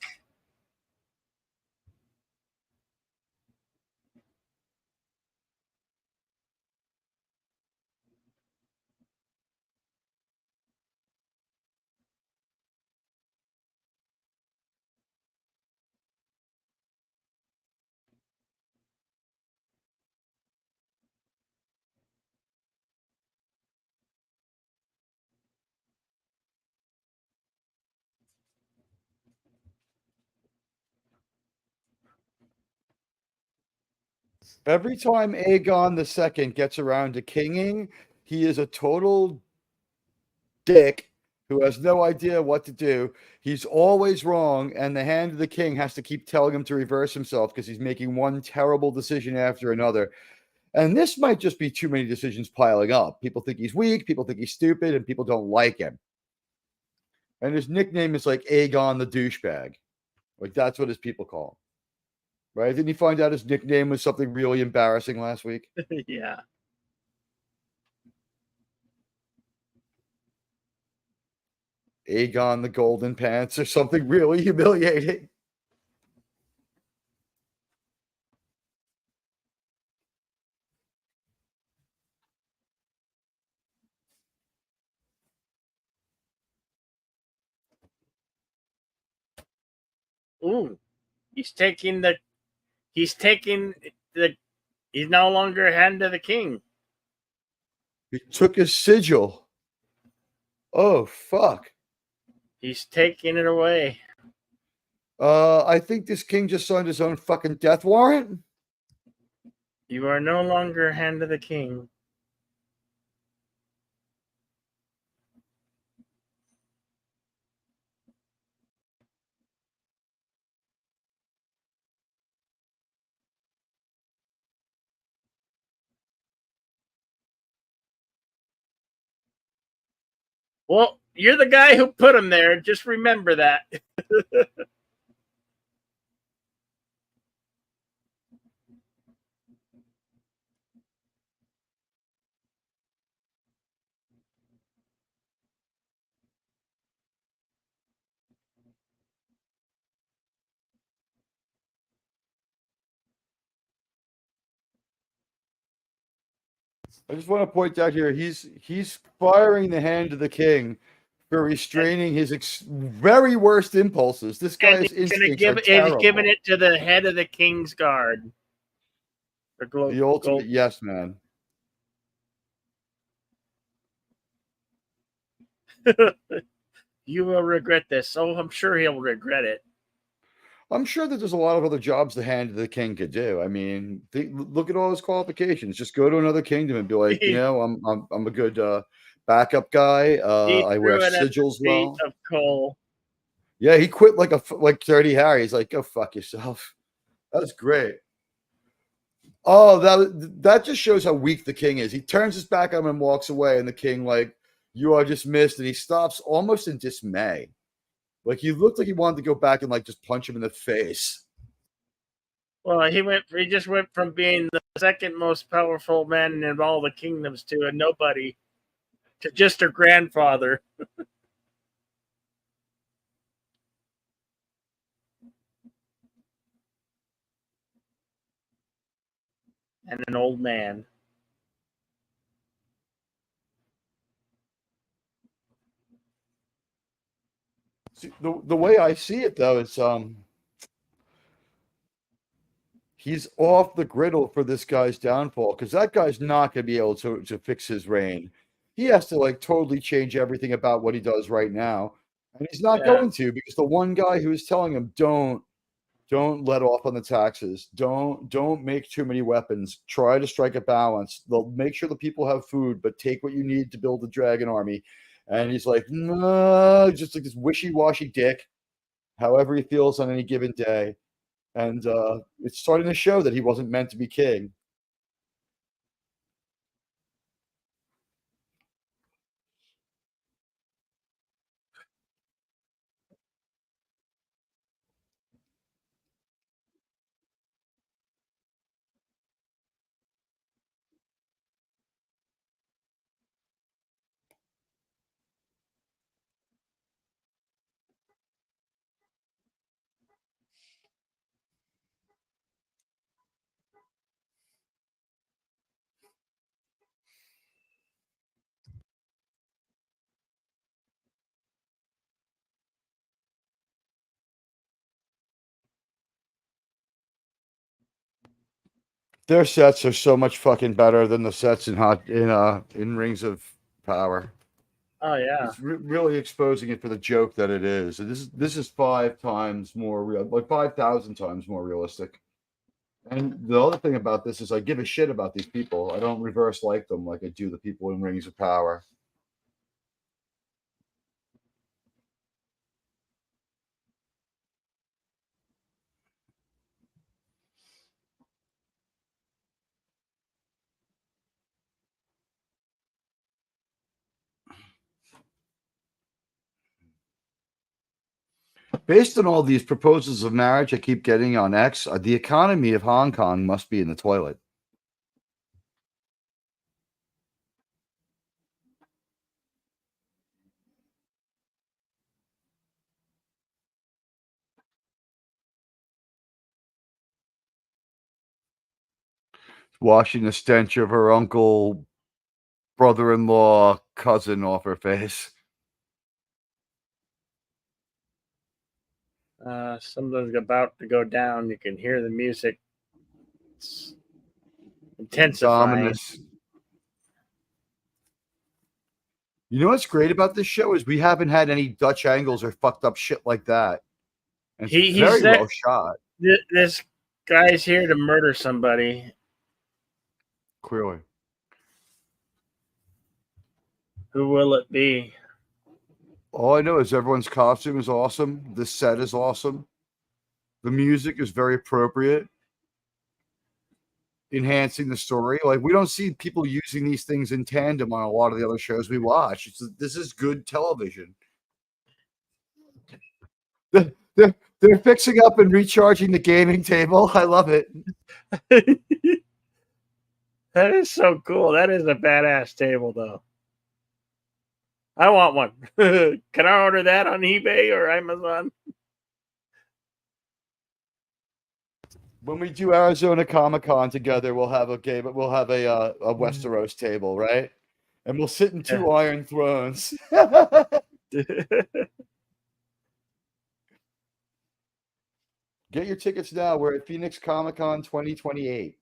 Every time Aegon the Second gets around to kinging, he is a total dick who has no idea what to do. He's always wrong, and the Hand of the King has to keep telling him to reverse himself because he's making one terrible decision after another. And this might just be too many decisions piling up. People think he's weak, people think he's stupid, and people don't like him. And his nickname is like Aegon the douchebag. Like that's what his people call him. Right? Didn't he find out his nickname was something really embarrassing last week? Yeah. Aegon the Golden Pants or something really humiliating. Ooh, he's taking the. He's taking the. He's no longer Hand of the King. He took his sigil. Oh, fuck. He's taking it away. I think this king just signed his own fucking death warrant. You are no longer Hand of the King. Well, you're the guy who put him there. Just remember that. I just want to point out here he's firing the Hand of the King for restraining his very worst impulses. This And guy's he's gonna instincts give are it. He's giving terrible. it to the head of the King's Guard. The ultimate yes man. You will regret this. Oh, I'm sure he'll regret it. I'm sure that there's a lot of other jobs the Hand of the King could do. I mean, look at all his qualifications. Just go to another kingdom and be like, you He, know, I'm a good backup guy. he I wear threw it at the sigils feet well. of Cole. Yeah, he quit like Dirty Harry. He's like, go fuck yourself. That's great. Oh, that just shows how weak the king is. He turns his back on him and walks away, and the king like, you are dismissed, and he stops almost in dismay. Like he looked like he wanted to go back and like just punch him in the face. Well, he just went from being the second most powerful man in all the kingdoms to a nobody to just a grandfather and an old man. See, the way I see it though is he's off the griddle for this guy's downfall because that guy's not going to be able to fix his reign. He has to like totally change everything about what he does right now, and he's not Yeah. going to because the one guy who is telling him don't let off on the taxes, don't make too many weapons, try to strike a balance. They'll make sure the people have food, but take what you need to build the dragon army. And he's like, no, just like this wishy-washy dick, however he feels on any given day. And it's starting to show that he wasn't meant to be king. Their sets are so much fucking better than the sets in Rings of Power. Oh yeah. It's really exposing it for the joke that it is. This is 5 times more real, like 5,000 times more realistic. And the other thing about this is I give a shit about these people. I don't reverse like them like I do the people in Rings of Power. Based on all these proposals of marriage I keep getting on X, the economy of Hong Kong must be in the toilet. Washing the stench of her uncle, brother-in-law, cousin off her face. Something's about to go down. You can hear the music. It's intensifying. Dominus. You know what's great about this show is we haven't had any Dutch angles or fucked up shit like that. And it's He's very that- well shot. This guy's here to murder somebody. Clearly. Who will it be? All I know is everyone's costume is awesome. The set is awesome. The music is very appropriate, enhancing the story. Like, we don't see people using these things in tandem on a lot of the other shows we watch. This is good television. They're fixing up and recharging the gaming table. I love it. That is so cool. That is a badass table, though. I want one. Can I order that on eBay or Amazon? When we do Arizona Comic-Con together, we'll have a game. We'll have a Westeros table, right? And we'll sit in 2 iron thrones. Get your tickets now. We're at Phoenix Comic-Con 2028.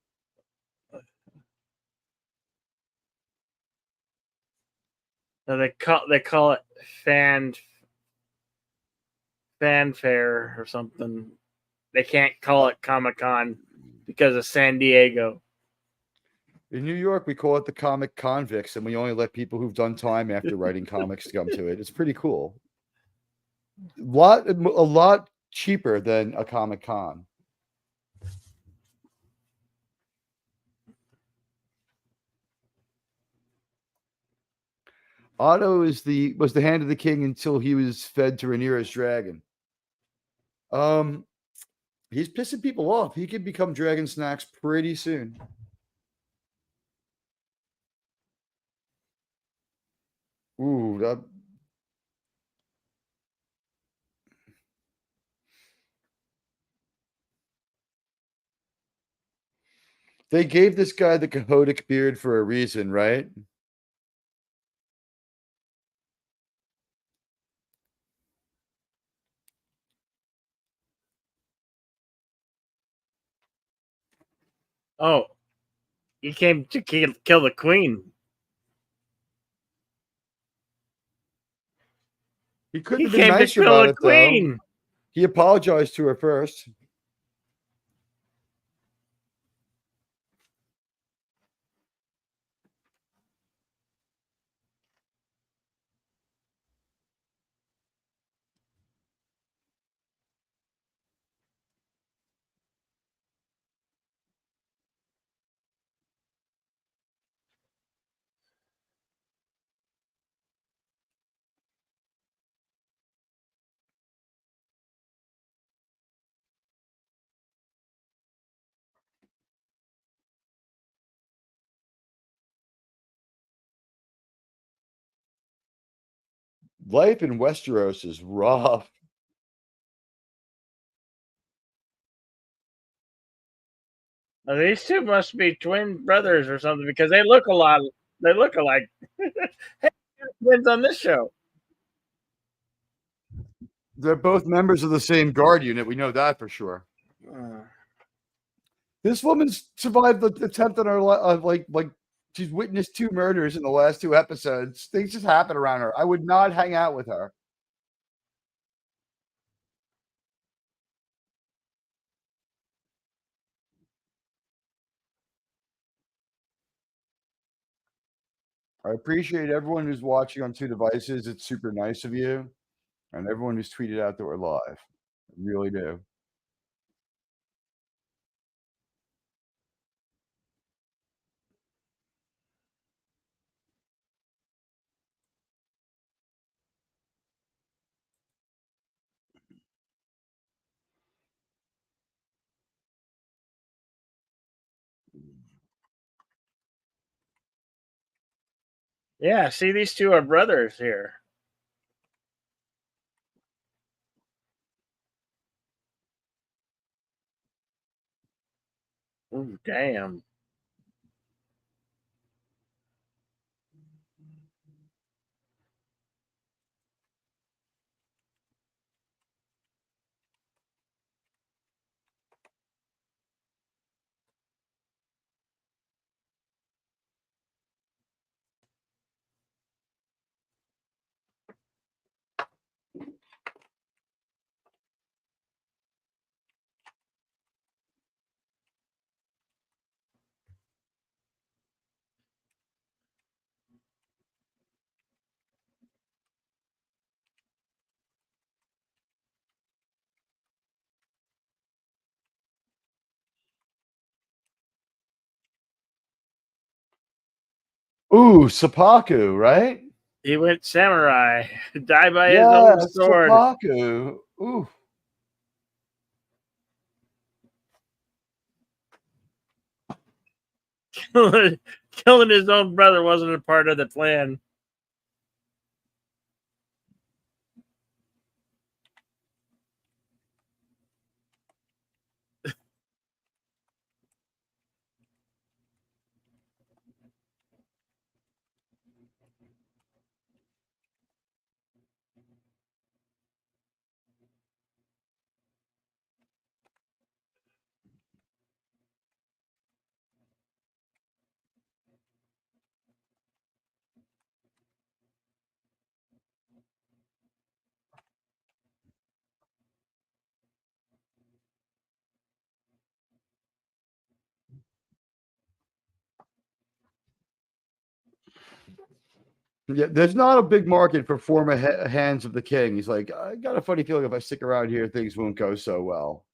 No, they call it fanfare or something. They can't call it Comic-Con because of San Diego. In New York, we call it the Comic Convicts, and we only let people who've done time after writing comics come to it. It's pretty cool. A lot cheaper than a Comic Con. Otto was the hand of the king until he was fed to Rhaenyra's dragon. He's pissing people off. He could become dragon snacks pretty soon. Ooh, they gave this guy the Cahotic beard for a reason, right? Oh, he came to kill the queen. He couldn't He have been came to nicer kill about the it, though. queen. He apologized to her first. Life in Westeros is rough. Now, these two must be twin brothers or something because they look a lot. They look alike. Hey, twins on this show. They're both members of the same guard unit. We know that for sure. This woman's survived the attempt on her like she's witnessed 2 murders in the last 2 episodes. Things just happen around her. I would not hang out with her. I appreciate everyone who's watching on 2 devices. It's super nice of you, and everyone who's tweeted out that we're live. I really do. Yeah, see, these two are brothers here. Ooh, damn. Ooh, Seppuku, right? He went samurai, died by his Yeah, own sword. Seppuku. Ooh. Killing his own brother wasn't a part of the plan. Yeah, there's not a big market for former hands of the king. He's like, I got a funny feeling if I stick around here, things won't go so well.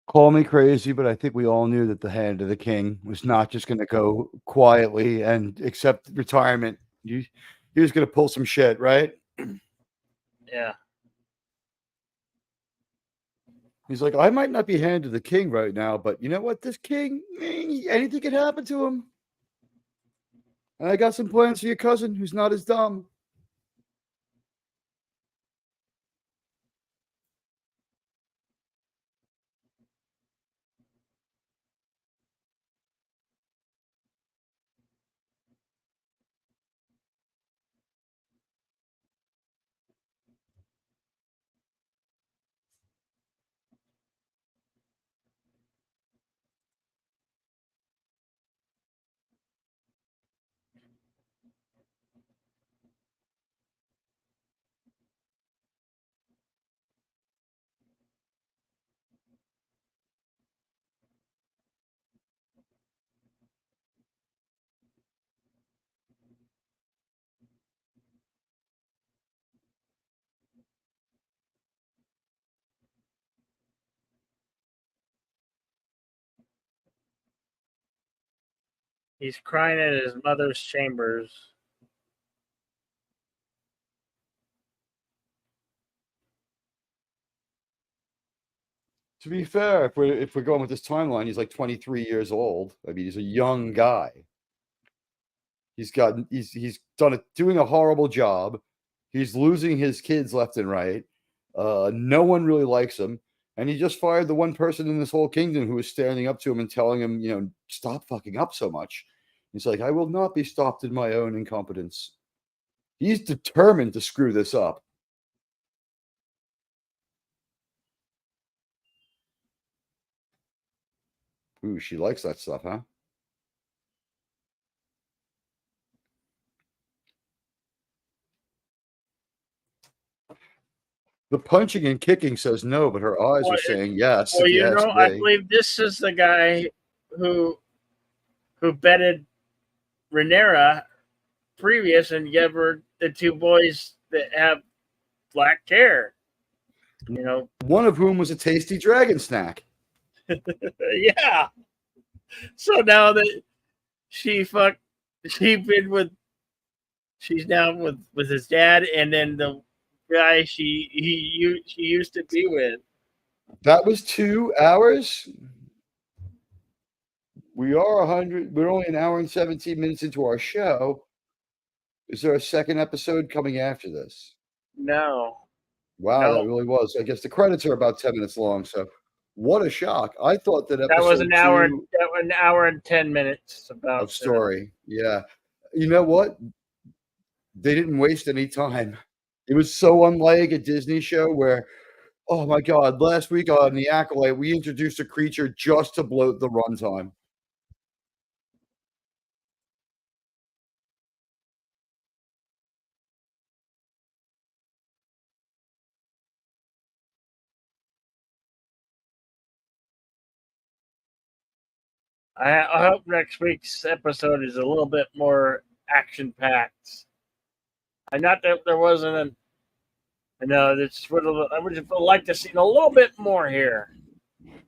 Call me crazy, but I think we all knew that the hand of the king was not just going to go quietly and accept retirement. He was going to pull some shit, right? Yeah. He's like, I might not be hand of the king right now, but you know what? This king, anything can happen to him. And I got some plans for your cousin who's not as dumb. He's crying at his mother's chambers. To be fair, if we're going with this timeline, he's like 23 years old. I mean, he's a young guy. He's doing a horrible job. He's losing his kids left and right. No one really likes him, and he just fired the one person in this whole kingdom who was standing up to him and telling him, stop fucking up so much. He's like, I will not be stopped in my own incompetence. He's determined to screw this up. Ooh, she likes that stuff, huh? The punching and kicking says no, but her eyes are saying yes. Well, if you ask I me. believe this is the guy who betted Rhaenyra previous and gave her the two boys that have black hair. One of whom was a tasty dragon snack. Yeah. So now that she's now with his dad, and then the guy she used to be with. That was 2 hours. We're only an hour and 17 minutes into our show. Is there a second episode coming after this? No. Wow, No. That really was. I guess the credits are about 10 minutes long. So, what a shock! I thought that that was an hour. Two An hour and 10 minutes about of story. Yeah, you know what? They didn't waste any time. It was so unlike a Disney show where, oh my God, last week on The Acolyte, we introduced a creature just to bloat the runtime. I hope next week's episode is a little bit more action packed. Not that there wasn't I know that's what I would like to see a little bit more here.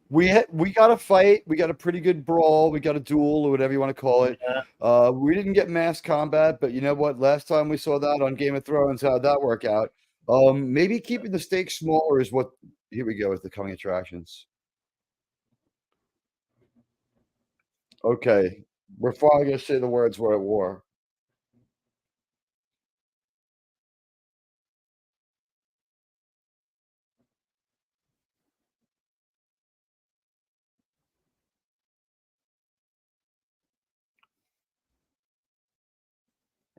We got a fight. We got a pretty good brawl. We got a duel or whatever you want to call it. Yeah. We didn't get mass combat, but you know what? Last time we saw that on Game of Thrones, how'd that work out? Maybe keeping the stakes smaller is what. Here we go with the coming attractions. Okay, we're finally gonna say the words we're at war.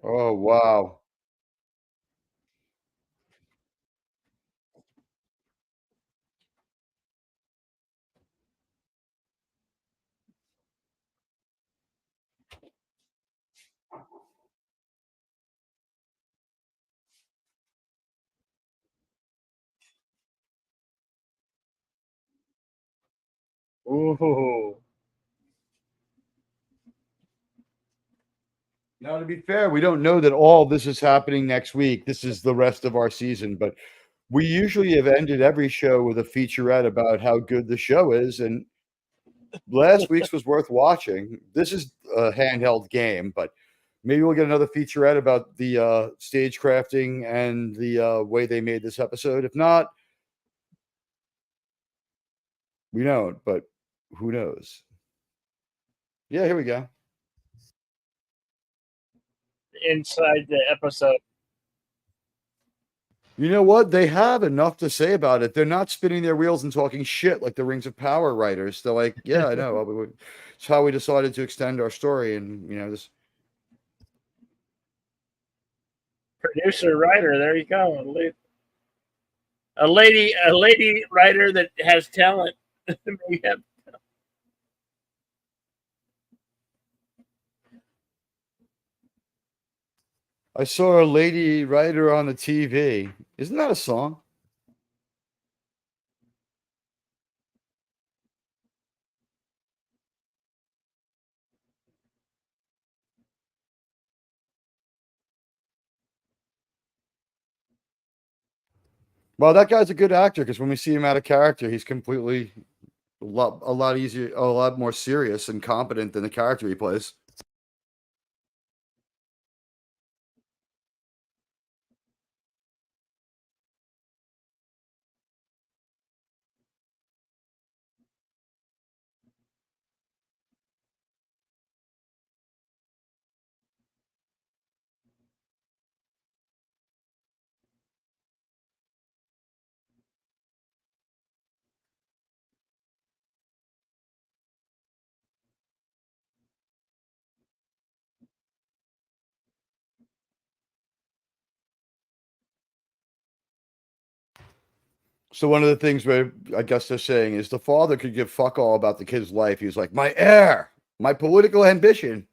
Oh wow. Ooh. Now, to be fair, we don't know that all this is happening next week. This is the rest of our season, but we usually have ended every show with a featurette about how good the show is, and last week's was worth watching. This is a handheld game, but maybe we'll get another featurette about the stage crafting and the way they made this episode. If not, we don't, but who knows? Yeah, here we go. Inside the episode. You know what? They have enough to say about it. They're not spinning their wheels and talking shit like the Rings of Power writers. They're like, yeah, I know. It's how we decided to extend our story. And, this. Producer, writer, there you go. A lady writer that has talent. I saw a lady writer on the TV. Isn't that a song? Well, that guy's a good actor because when we see him out of character, he's completely a lot easier, a lot more serious and competent than the character he plays. So one of the things where I guess they're saying is the father could give fuck all about the kid's life. He was like, my heir, my political ambition.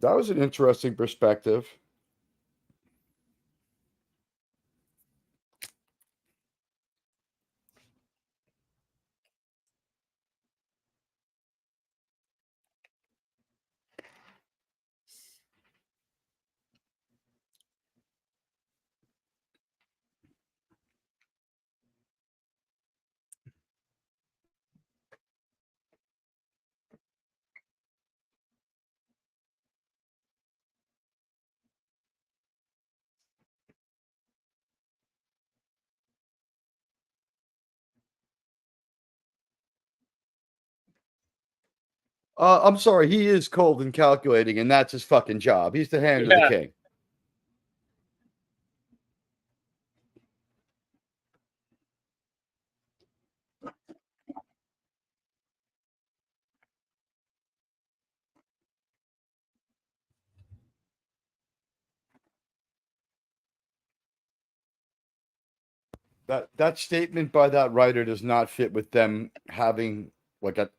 That was an interesting perspective. I'm sorry, he is cold and calculating, and that's his fucking job. He's the hand of the Yeah. king. That statement by that writer does not fit with them having like a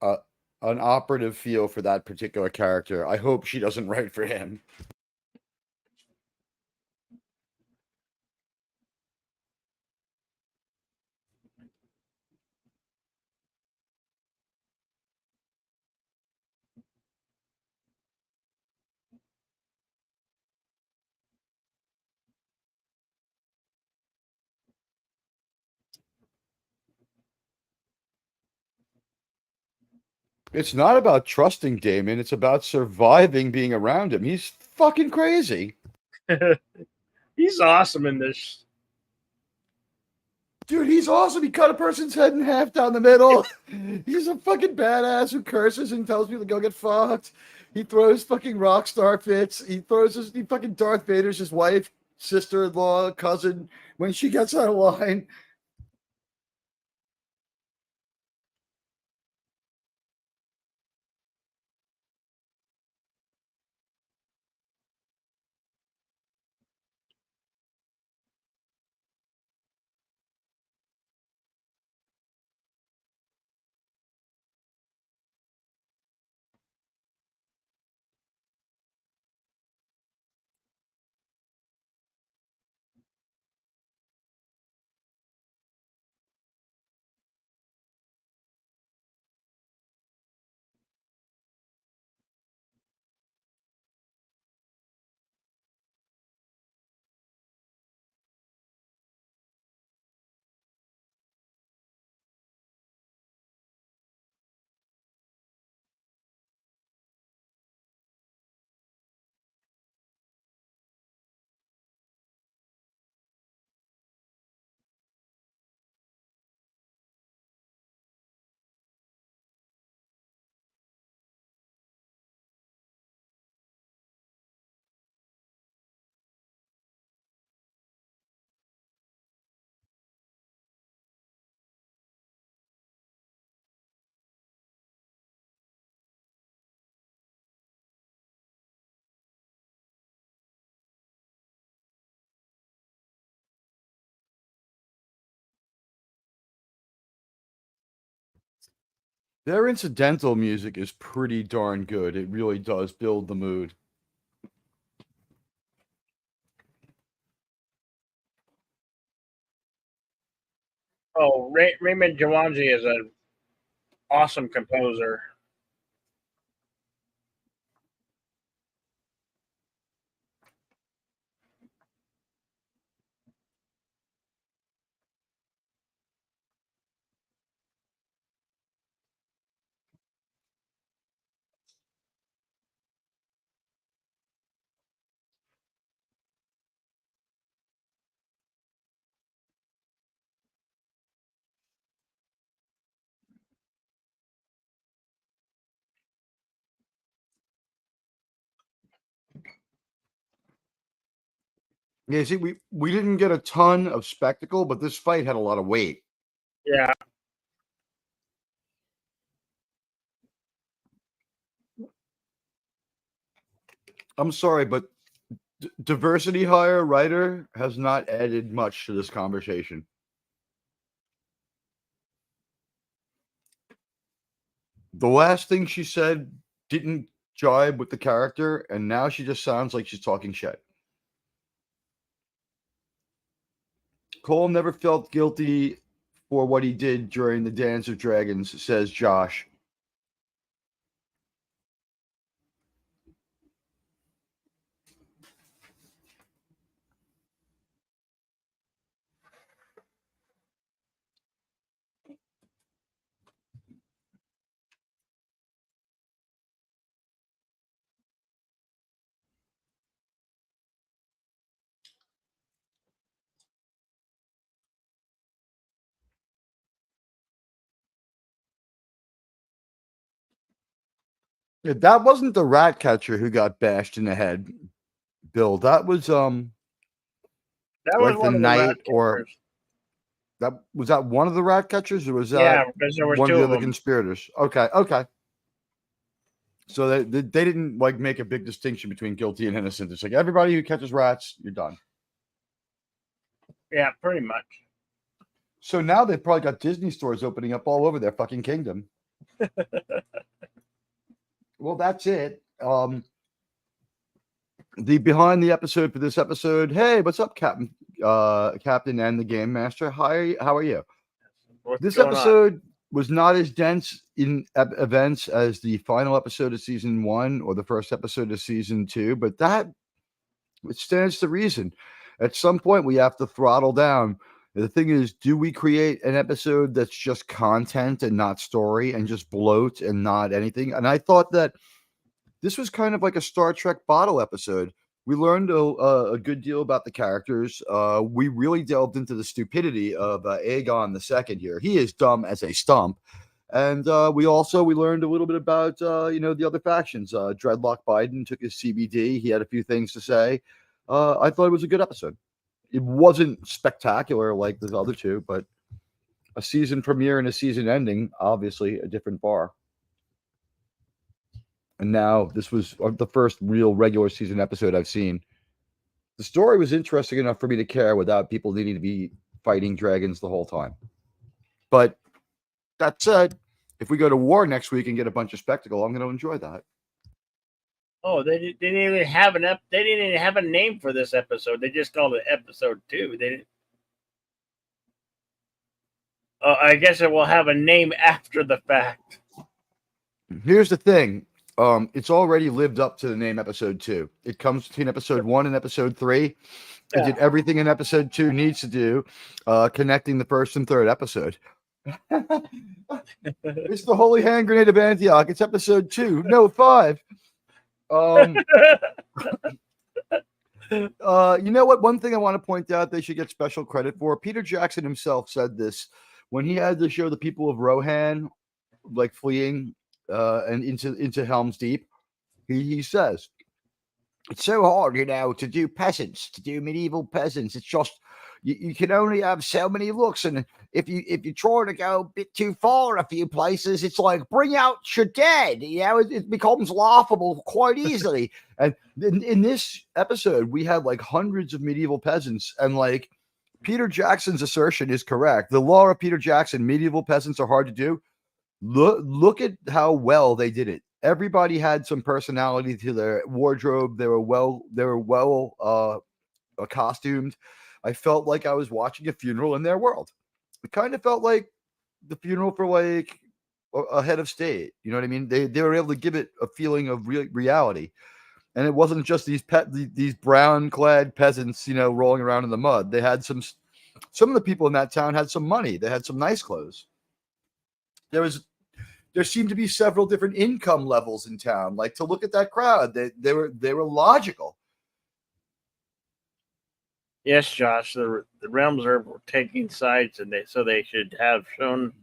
an operative feel for that particular character. I hope she doesn't write for him. It's not about trusting Damon, it's about surviving being around him. He's fucking crazy. He's awesome in this. Dude, he's awesome. He cut a person's head in half down the middle. He's a fucking badass who curses and tells people to go get fucked. He throws fucking rock star fits. He fucking Darth Vader's his wife, sister-in-law, cousin when she gets out of line. Their incidental music is pretty darn good. It really does build the mood. Oh, Raymond Jawanji is an awesome composer. Yeah, see, we didn't get a ton of spectacle, but this fight had a lot of weight. Yeah. I'm sorry, but diversity hire writer has not added much to this conversation. The last thing she said didn't jibe with the character, and now she just sounds like she's talking shit. Cole never felt guilty for what he did during the Dance of Dragons, says Josh. Yeah, that wasn't the rat catcher who got bashed in the head, Bill. That was That was like the one of the rat knight, or catchers. that one of the rat catchers, or was Yeah, that because there was one of two the of other them. conspirators? Okay. So they didn't like make a big distinction between guilty and innocent. It's like everybody who catches rats, you're done. Yeah, pretty much. So now they've probably got Disney stores opening up all over their fucking kingdom. Well, that's it. The behind the episode for this episode. Hey, what's up, Captain? Captain and the Game Master. Hi, how are you? What's This going on? episode was not as dense in events as the final episode of season 1 or the first episode of season 2, but that it stands to reason. At some point, we have to throttle down. The thing is, do we create an episode that's just content and not story, and just bloat and not anything? And I thought that this was kind of like a Star Trek bottle episode. We learned a good deal about the characters. We really delved into the stupidity of Aegon II here. He is dumb as a stump. And we learned a little bit about the other factions. Dreadlock Biden took his CBD. He had a few things to say. I thought it was a good episode. It wasn't spectacular like the other two, but a season premiere and a season ending, obviously a different bar. And now this was the first real regular season episode I've seen. The story was interesting enough for me to care without people needing to be fighting dragons the whole time. But that said, if we go to war next week and get a bunch of spectacle, I'm going to enjoy that. Oh, they didn't even have They didn't even have a name for this episode. They just called it episode 2. They didn't. I guess it will have a name after the fact. Here's the thing. It's already lived up to the name episode 2. It comes between episode 1 and episode 3. It did everything in episode 2 needs to do, connecting the first and third episode. It's the Holy Hand Grenade of Antioch. It's episode 2. No, 5. You know what? One thing I want to point out they should get special credit for. Peter Jackson himself said this when he had to show the people of Rohan like fleeing and into Helm's Deep. He says it's so hard, to do peasants, to do medieval peasants. It's just you can only have so many looks, and if you try to go a bit too far a few places, it's like bring out your dead. It becomes laughable quite easily. And in this episode, we had like hundreds of medieval peasants, and like Peter Jackson's assertion is correct. The law of Peter Jackson, medieval peasants are hard to do. Look at how well they did it. Everybody had some personality to their wardrobe. They were well costumed. I felt like I was watching a funeral in their world. It kind of felt like the funeral for like a head of state. You know what I mean? They were able to give it a feeling of reality. And it wasn't just these brown clad peasants, rolling around in the mud. They had some of the people in that town had some money. They had some nice clothes. There seemed to be several different income levels in town. Like, to look at that crowd, they were logical. Yes, Josh. The realms are taking sides, and they should have shown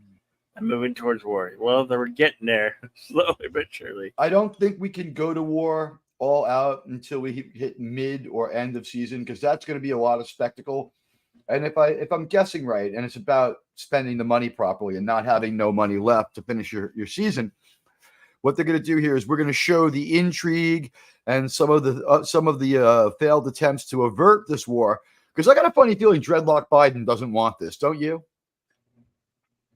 moving towards war. Well, they were getting there slowly but surely. I don't think we can go to war all out until we hit mid or end of season, because that's going to be a lot of spectacle. And if I'm guessing right, and it's about spending the money properly and not having no money left to finish your season, what they're going to do here is we're going to show the intrigue and some of the failed attempts to avert this war. Because I got a funny feeling Dreadlock Biden doesn't want this, don't you?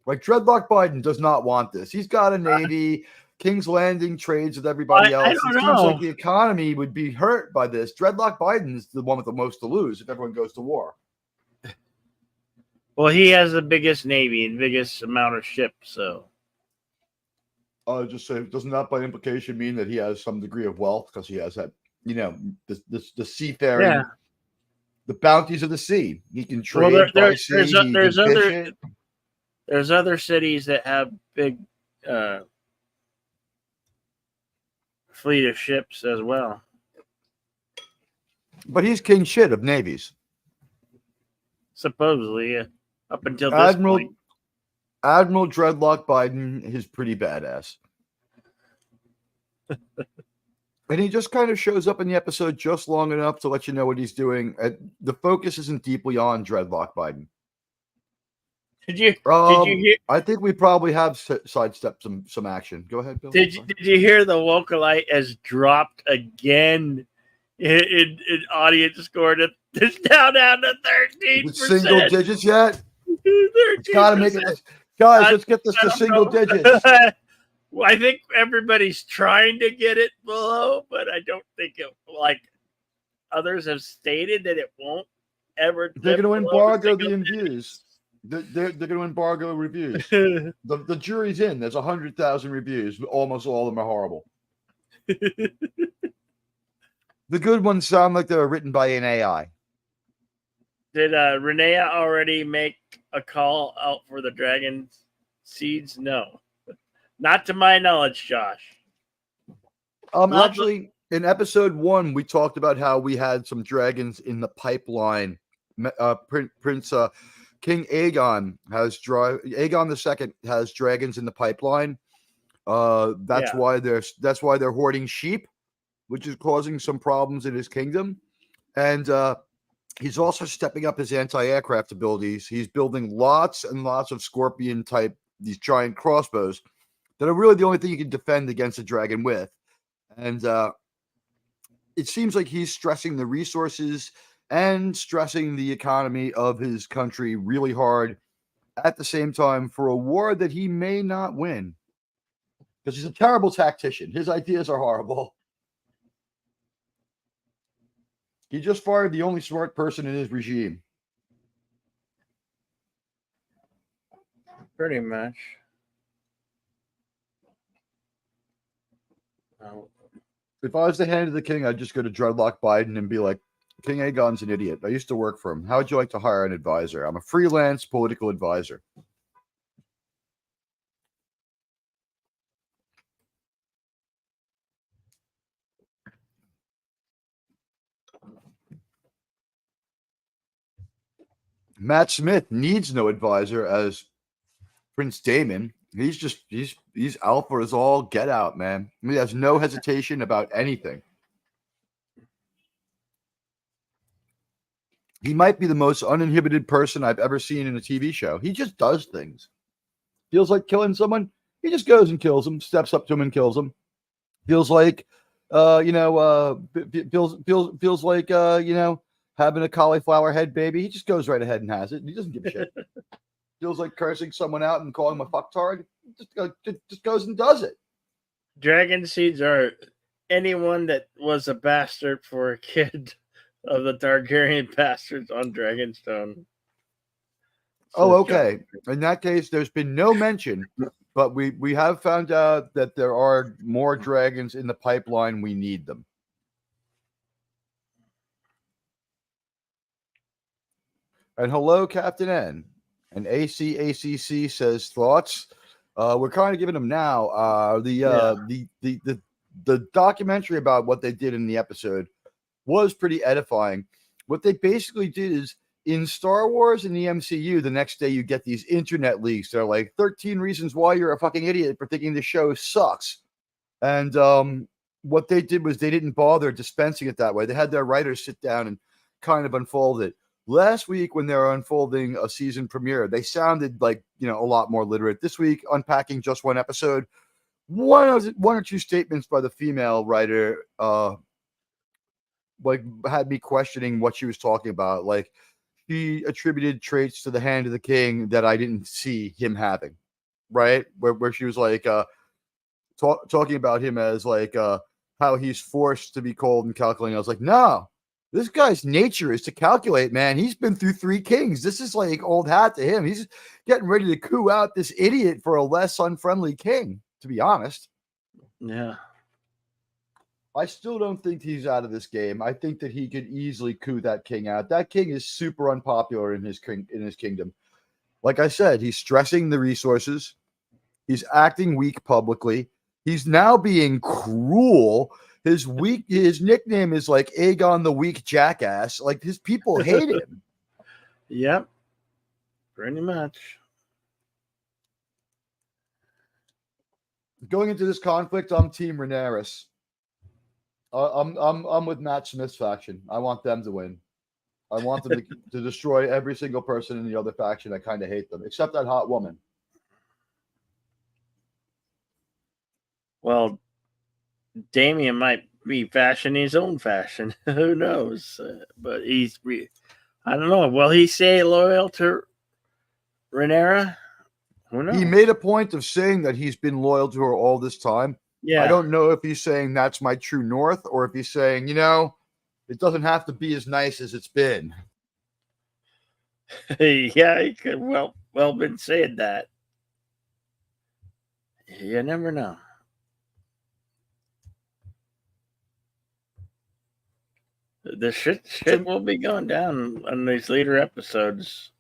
Like, Dreadlock Biden does not want this. He's got a navy. King's Landing trades with everybody else. I It don't seems know. like the economy would be hurt by this. Dreadlock Biden's the one with the most to lose if everyone goes to war. Well, he has the biggest navy and biggest amount of ships, so. Just say, doesn't that by implication mean that he has some degree of wealth because he has that, the seafaring, Yeah. the bounties of the sea. He can trade Well, by sea. There's other cities that have big fleet of ships as well. But he's king shit of navies. Supposedly, yeah. Up until this point. Admiral Dreadlock Biden is pretty badass. And he just kind of shows up in the episode just long enough to let you know what he's doing. The focus isn't deeply on Dreadlock Biden. Did you hear? I think we probably have sidestepped some action. Go ahead, Bill. Did you hear the Wokalite has dropped again in audience score? It's down to 13%. Single digits yet? It's got to make it. Guys, let's get this to single digits. Well, I think everybody's trying to get it below, but I don't think it, like others have stated, that it won't ever. They're going to embargo the reviews. They're going to embargo reviews. The jury's in. There's 100,000 reviews. Almost all of them are horrible. The good ones sound like they were written by an AI. Did Renea already make a call out for the dragon seeds? No. Not to my knowledge, Josh. Actually, in episode 1, we talked about how we had some dragons in the pipeline. Prince King Aegon II has dragons in the pipeline. That's why they're hoarding sheep, which is causing some problems in his kingdom. And he's also stepping up his anti-aircraft abilities. He's building lots and lots of scorpion type, these giant crossbows that are really the only thing you can defend against a dragon with. And it seems like he's stressing the resources and stressing the economy of his country really hard at the same time for a war that he may not win. Because he's a terrible tactician. His ideas are horrible. He just fired the only smart person in his regime. Pretty much. If I was the hand of the king, I'd just go to Dreadlock Biden and be like, King Aegon's an idiot. I used to work for him. How would you like to hire an advisor? I'm a freelance political advisor. Matt Smith needs no advisor as Prince Daemon. He's alpha as all get out, man. He has no hesitation about anything. He might be the most uninhibited person I've ever seen in a TV show. He just does things. Feels like killing someone, he just goes and kills them, steps up to him and kills them. Feels like, feels like, having a cauliflower head baby. He just goes right ahead and has it. He doesn't give a shit. Feels like cursing someone out and calling him a fucktard. Just goes and does it. Dragon seeds are anyone that was a bastard for a kid of the Targaryen bastards on Dragonstone. Oh, okay. In that case, there's been no mention, but we have found out that there are more dragons in the pipeline. We need them. And hello, Captain N. And ACACC says thoughts. We're kind of giving them now. The documentary about what they did in the episode was pretty edifying. What they basically did is, in Star Wars and the MCU, the next day you get these internet leaks. They're like 13 reasons why you're a fucking idiot for thinking the show sucks. And what they did was they didn't bother dispensing it that way. They had their writers sit down and kind of unfold it. Last week, when they were unfolding a season premiere, they sounded like, a lot more literate. This week, unpacking just one episode, one or two statements by the female writer, had me questioning what she was talking about. Like, she attributed traits to the Hand of the King that I didn't see him having, right? Where she was like, talking about him as like how he's forced to be cold and calculating. I was like, no, this guy's nature is to calculate, man. He's been through 3 kings. This is like old hat to him. He's getting ready to coup out this idiot for a less unfriendly king, to be honest. Yeah. I still don't think he's out of this game. I think that he could easily coup that king out. That king is super unpopular in his kingdom. Like I said, he's stressing the resources. He's acting weak publicly. He's now being cruel. His nickname is like Aegon the Weak Jackass. Like, his people hate him. Yep. Pretty much. Going into this conflict, I'm Team Rhaenyra. I'm with Matt Smith's faction. I want them to win. I want them to destroy every single person in the other faction. I kind of hate them, except that hot woman. Well, Damien might be fashioning his own fashion. Who knows? But I don't know. Will he stay loyal to Rhaenyra? Who knows? He made a point of saying that he's been loyal to her all this time. Yeah. I don't know if he's saying that's my true north, or if he's saying, it doesn't have to be as nice as it's been. Yeah, he could well been saying that. You never know. The shit will be going down on these later episodes.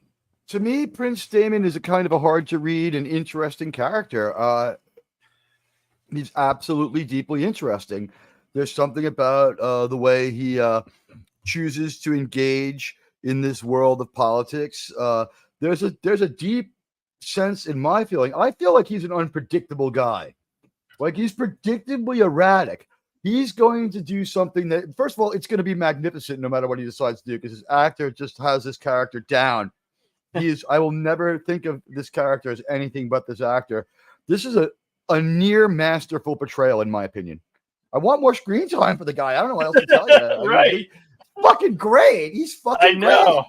To me, Prince Daemon is a kind of a hard to read and interesting character. He's absolutely deeply interesting. There's something about the way he chooses to engage in this world of politics. There's a deep sense in my feeling. I feel like he's an unpredictable guy. Like, he's predictably erratic. He's going to do something that, first of all, it's going to be magnificent no matter what he decides to do, because his actor just has this character down. I will never think of this character as anything but this actor. This is a near masterful portrayal, in my opinion. I want more screen time for the guy. I don't know what else to tell you. Right. Fucking great. He's fucking great. I know.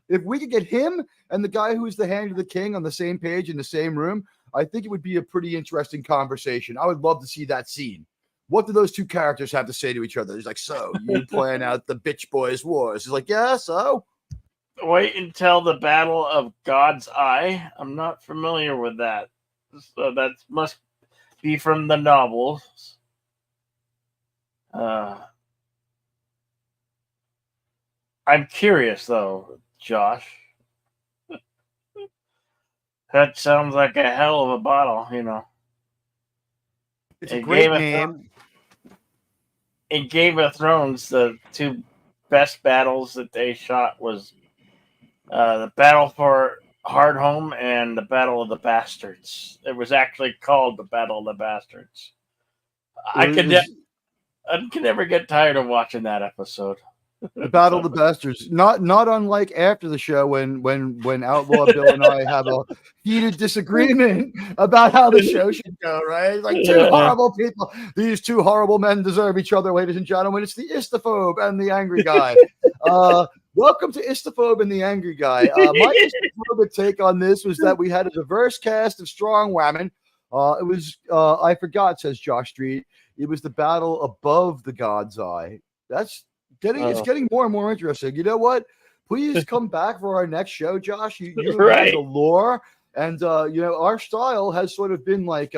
If we could get him and the guy who's the Hand of the King on the same page in the same room, I think it would be a pretty interesting conversation. I would love to see that scene. What do those two characters have to say to each other? He's like, so you plan out the bitch boys wars? He's like, yeah, so? Wait until the Battle of God's Eye. I'm not familiar with that. So that must be from the novels. I'm curious, though, Josh. That sounds like a hell of a battle, It's a great name. In Game of Thrones, the 2 best battles that they shot was the Battle for Hardhome and the Battle of the Bastards. It was actually called the Battle of the Bastards. I could never get tired of watching that episode. The Battle of the Bastards. Not unlike after the show when Outlaw Bill and I have a heated disagreement about how the show should go, right? Like, 2 horrible people. These 2 horrible men deserve each other, ladies and gentlemen. It's the Istophobe and the Angry Guy. Welcome to Istophobe and the Angry Guy. My istophobic take on this was that we had a diverse cast of strong women. It was, I forgot, says Josh Street. It was the battle above the God's Eye. It's getting more and more interesting. You know what? Please come back for our next show, Josh. You right. have the lore, and our style has sort of been like,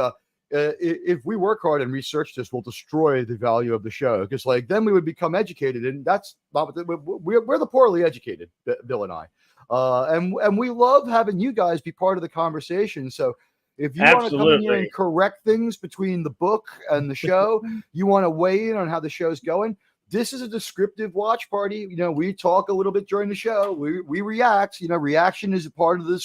if we work hard and research this, we'll destroy the value of the show, because then we would become educated, and that's not we're the poorly educated, Bill and I, and we love having you guys be part of the conversation. So if you want to come in here and correct things between the book and the show, you want to weigh in on how the show's going. This is a descriptive watch party. We talk a little bit during the show. We react. Reaction is a part of the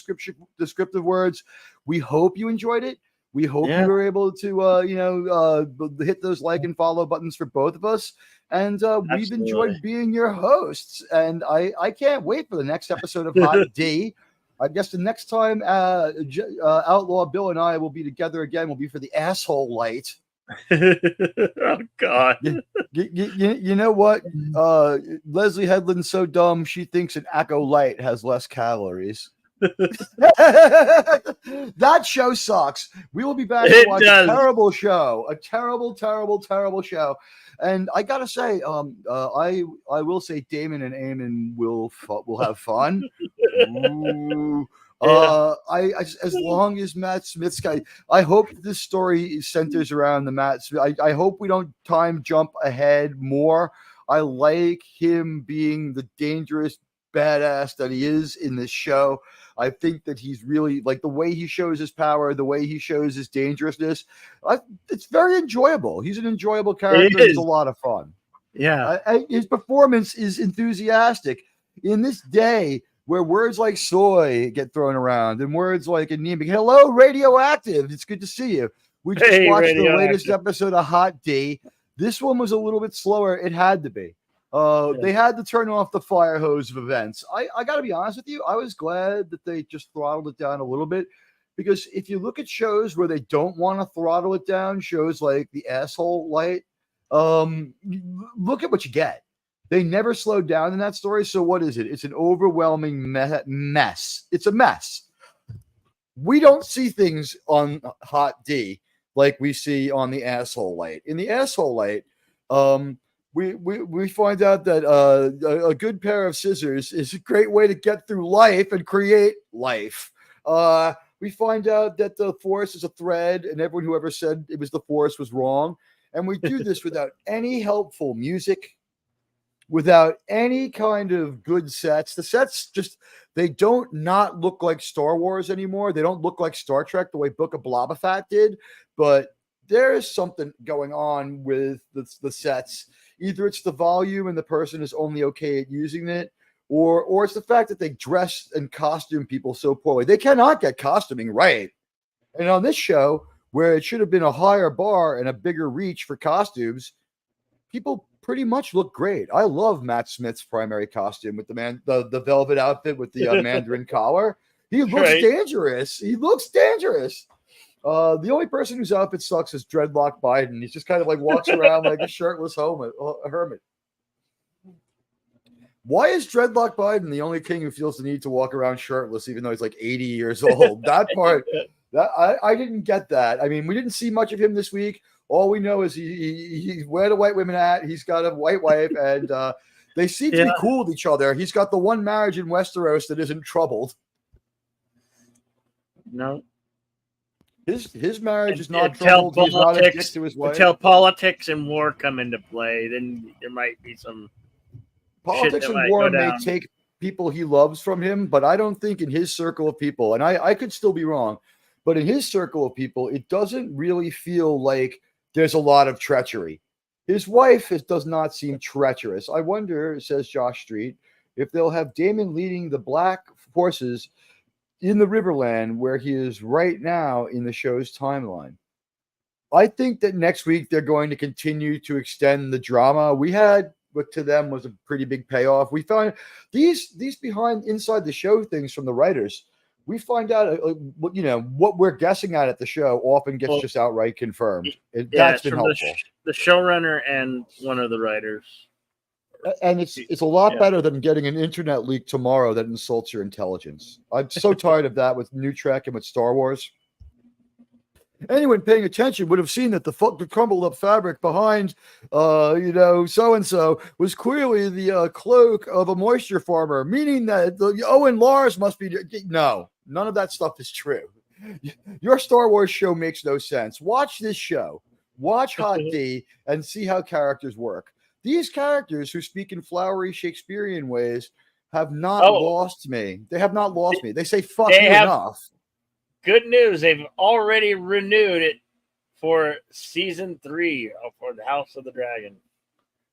descriptive words. We hope you enjoyed it. We hope you were able to, hit those like and follow buttons for both of us. And we've enjoyed being your hosts. And I can't wait for the next episode of Hot D. I guess the next time Outlaw Bill and I will be together again will be for the asshole light. Oh, God. You know what? Leslie Headland's so dumb, she thinks an Acco Light has less calories. That show sucks. We will be back to watch a terrible show. A terrible, terrible, terrible show. And I gotta say, I will say Damon and Eamon will have fun. Ooh. As long as Matt Smith's guy, I hope this story centers around the Matt Smith. I hope we don't time jump ahead more. I like him being the dangerous badass that he is in this show. I think that he's really, like, the way he shows his power, the way he shows his dangerousness. It's very enjoyable. He's an enjoyable character. He's a lot of fun. Yeah. His performance is enthusiastic. In this day where words like soy get thrown around and words like anemic, hello, radioactive, it's good to see you. We just watched the latest episode of Hot D. This one was a little bit slower. It had to be. They had to turn off the fire hose of events. I got to be honest with you. I was glad that they just throttled it down a little bit, because if you look at shows where they don't want to throttle it down, shows like The Asshole Light, look at what you get. They never slowed down in that story. So what is it? It's an overwhelming mess. It's a mess. We don't see things on Hot D like we see on The Asshole Light. In The Asshole Light, we find out that a good pair of scissors is a great way to get through life and create life. We find out that the Force is a thread, and everyone who ever said it was the Force was wrong. And we do this without any helpful music, without any kind of good sets. The sets they don't not look like Star Wars anymore. They don't look like Star Trek the way Book of Boba Fett did, but there is something going on with the sets. Either it's the volume and the person is only okay at using it, or it's the fact that they dress and costume people so poorly. They cannot get costuming right. And on this show, where it should have been a higher bar and a bigger reach for costumes, people pretty much look great. I love Matt Smith's primary costume with the velvet outfit with the Mandarin collar. He looks dangerous. He looks dangerous. The only person whose outfit sucks is Dreadlock Biden. He's just kind of like walks around like a shirtless hermit. Why is Dreadlock Biden the only king who feels the need to walk around shirtless, even though he's like 80 years old? That part, I didn't get that. I mean, we didn't see much of him this week. All we know is he where the white women at. He's got a white wife, and they seem to be cool with each other. He's got the one marriage in Westeros that isn't troubled. No. His marriage is not troubled. He's not a dick to his wife. Until politics and war come into play, then there might be some politics and war may take people he loves from him, but I don't think in his circle of people, and I could still be wrong, but in his circle of people, it doesn't really feel like there's a lot of treachery. His wife does not seem treacherous. I wonder, says Josh Street, if they'll have Daemon leading the black forces in the Riverland where he is right now in the show's timeline. I think that next week they're going to continue to extend the drama. We had what to them was a pretty big payoff. We found these behind inside the show things from the writers. We find out, what we're guessing at the show often gets just outright confirmed. That's been helpful. The showrunner and one of the writers. And it's a lot better than getting an internet leak tomorrow that insults your intelligence. I'm so tired of that with New Trek and with Star Wars. Anyone paying attention would have seen that the crumbled up fabric behind, so-and-so was clearly the cloak of a moisture farmer, meaning that the Owen Lars must be. No, none of that stuff is true. Your Star Wars show makes no sense. Watch this show. Watch Hot D and see how characters work. These characters who speak in flowery Shakespearean ways have not lost me. They have not lost me. They say fuck you enough. Good news. They've already renewed it for season 3 for the House of the Dragon.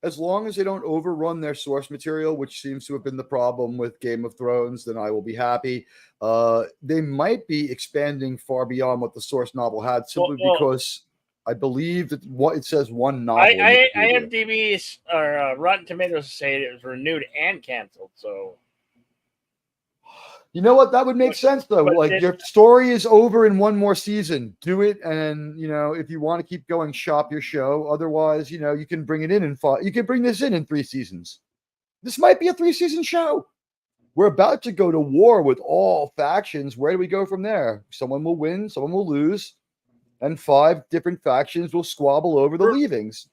as long as they don't overrun their source material, which seems to have been the problem with Game of Thrones, then I will be happy. They might be expanding far beyond what the source novel had, simply because I believe that what it says one novel. IMDb's or Rotten Tomatoes say it was renewed and canceled. So, you know what? That would make sense, though. Like, your story is over in one more season. Do it, and if you want to keep going, shop your show. Otherwise, you can bring it in you can bring this in 3 seasons. This might be a 3-season show. We're about to go to war with all factions. Where do we go from there? Someone will win, someone will lose, and 5 different factions will squabble over the leavings.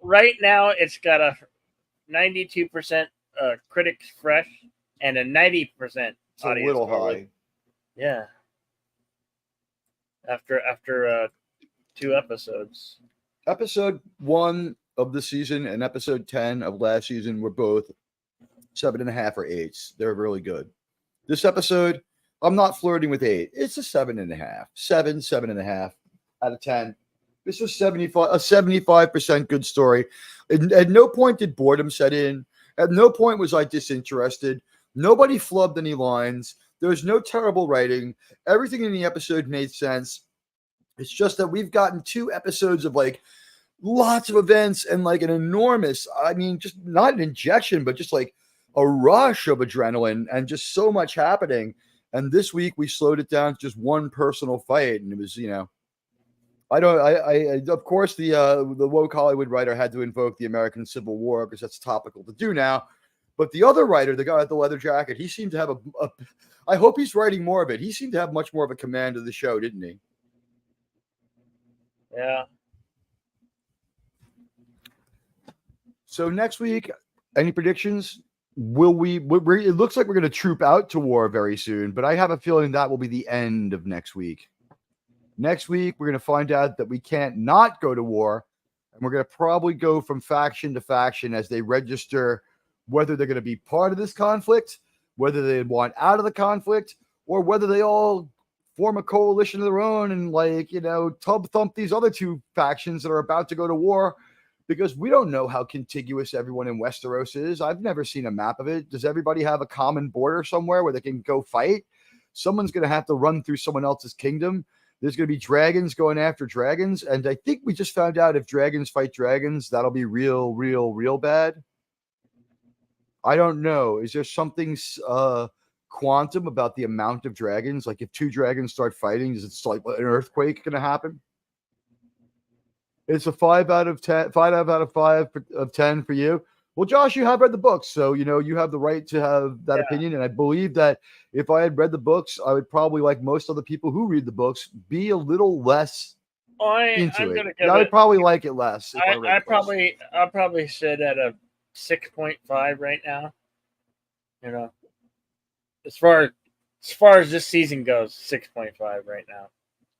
Right now, it's got a 92% critics fresh and a 90%. It's a little high. Yeah. After 2 episodes. Episode 1 of the season and episode 10 of last season were both 7.5 or 8s. They're really good. This episode, I'm not flirting with 8. It's a 7.5. 7.5 out of 10. This was a 75% good story. At no point did boredom set in. At no point was I disinterested. Nobody flubbed any lines. There was no terrible writing. Everything in the episode made sense. It's just that we've gotten 2 episodes of like lots of events and like an enormous, just not an injection, but just like a rush of adrenaline and just so much happening. And this week we slowed it down to just one personal fight. And it was, of course, the woke Hollywood writer had to invoke the American Civil War because that's topical to do now. But the other writer, the guy with the leather jacket, he seemed to have I hope he's writing more of it. He seemed to have much more of a command of the show, didn't he? Yeah. So next week, any predictions? It looks like we're going to troop out to war very soon, but I have a feeling that will be the end of next week. Next week, we're going to find out that we can't not go to war, and we're going to probably go from faction to faction as they register whether they're going to be part of this conflict, whether they want out of the conflict, or whether they all form a coalition of their own and tub thump these other 2 factions that are about to go to war, because we don't know how contiguous everyone in Westeros is. I've never seen a map of it. Does everybody have a common border somewhere where they can go fight? Someone's going to have to run through someone else's kingdom. There's going to be dragons going after dragons. And I think we just found out if dragons fight dragons, that'll be real, real, real bad. I don't know. Is there something quantum about the amount of dragons? Like if 2 dragons start fighting, is it like an earthquake going to happen? It's a 5 out of 10, 5 out of 5 of 10 for you. Well, Josh, you have read the books, so you have the right to have that opinion. And I believe that if I had read the books, I would probably, like most other people who read the books, be a little less into it. I would probably like it less. I'll probably sit at a 6.5 right now. As far as this season goes, 6.5 right now.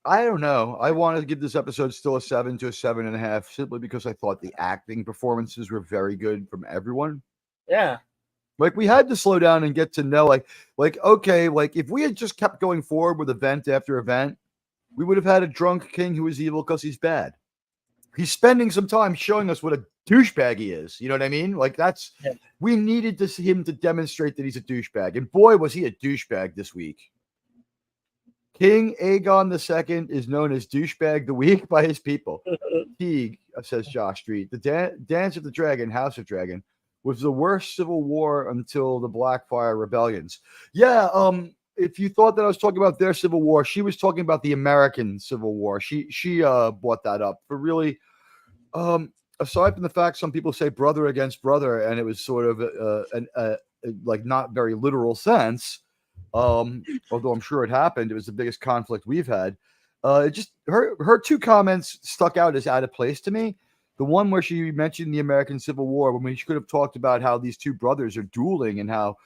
I don't know. I wanted to give this episode still a 7 to a 7.5, simply because I thought the acting performances were very good from everyone. Yeah. Like we had to slow down and get to know, okay, if we had just kept going forward with event after event, we would have had a drunk king who was evil because he's bad. He's spending some time showing us what a douchebag he is. You know what I mean? We needed him to demonstrate that he's a douchebag. And boy, was he a douchebag this week. King Aegon II is known as Douchebag the Week by his people. Teague, says Josh Street, the Dance of the Dragon, House of Dragon, was the worst civil war until the Blackfire rebellions. Yeah, if you thought that I was talking about their civil war, she was talking about the American Civil War. She brought that up. But really, aside from the fact some people say brother against brother, and it was sort of not very literal sense, although I'm sure it happened. It was the biggest conflict we've had. Just her 2 comments stuck out as out of place to me. The one where she mentioned the American Civil War, when we could have talked about how these 2 brothers are dueling and how,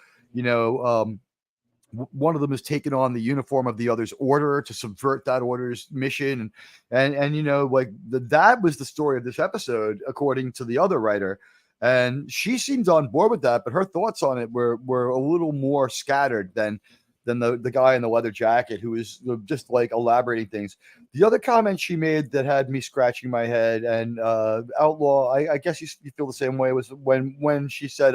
one of them has taken on the uniform of the other's order to subvert that order's mission. And that was the story of this episode, according to the other writer. And she seemed on board with that, but her thoughts on it were a little more scattered than than the guy in the leather jacket who was just like elaborating things. The other comment she made that had me scratching my head, and Outlaw, I guess you feel the same way, was when she said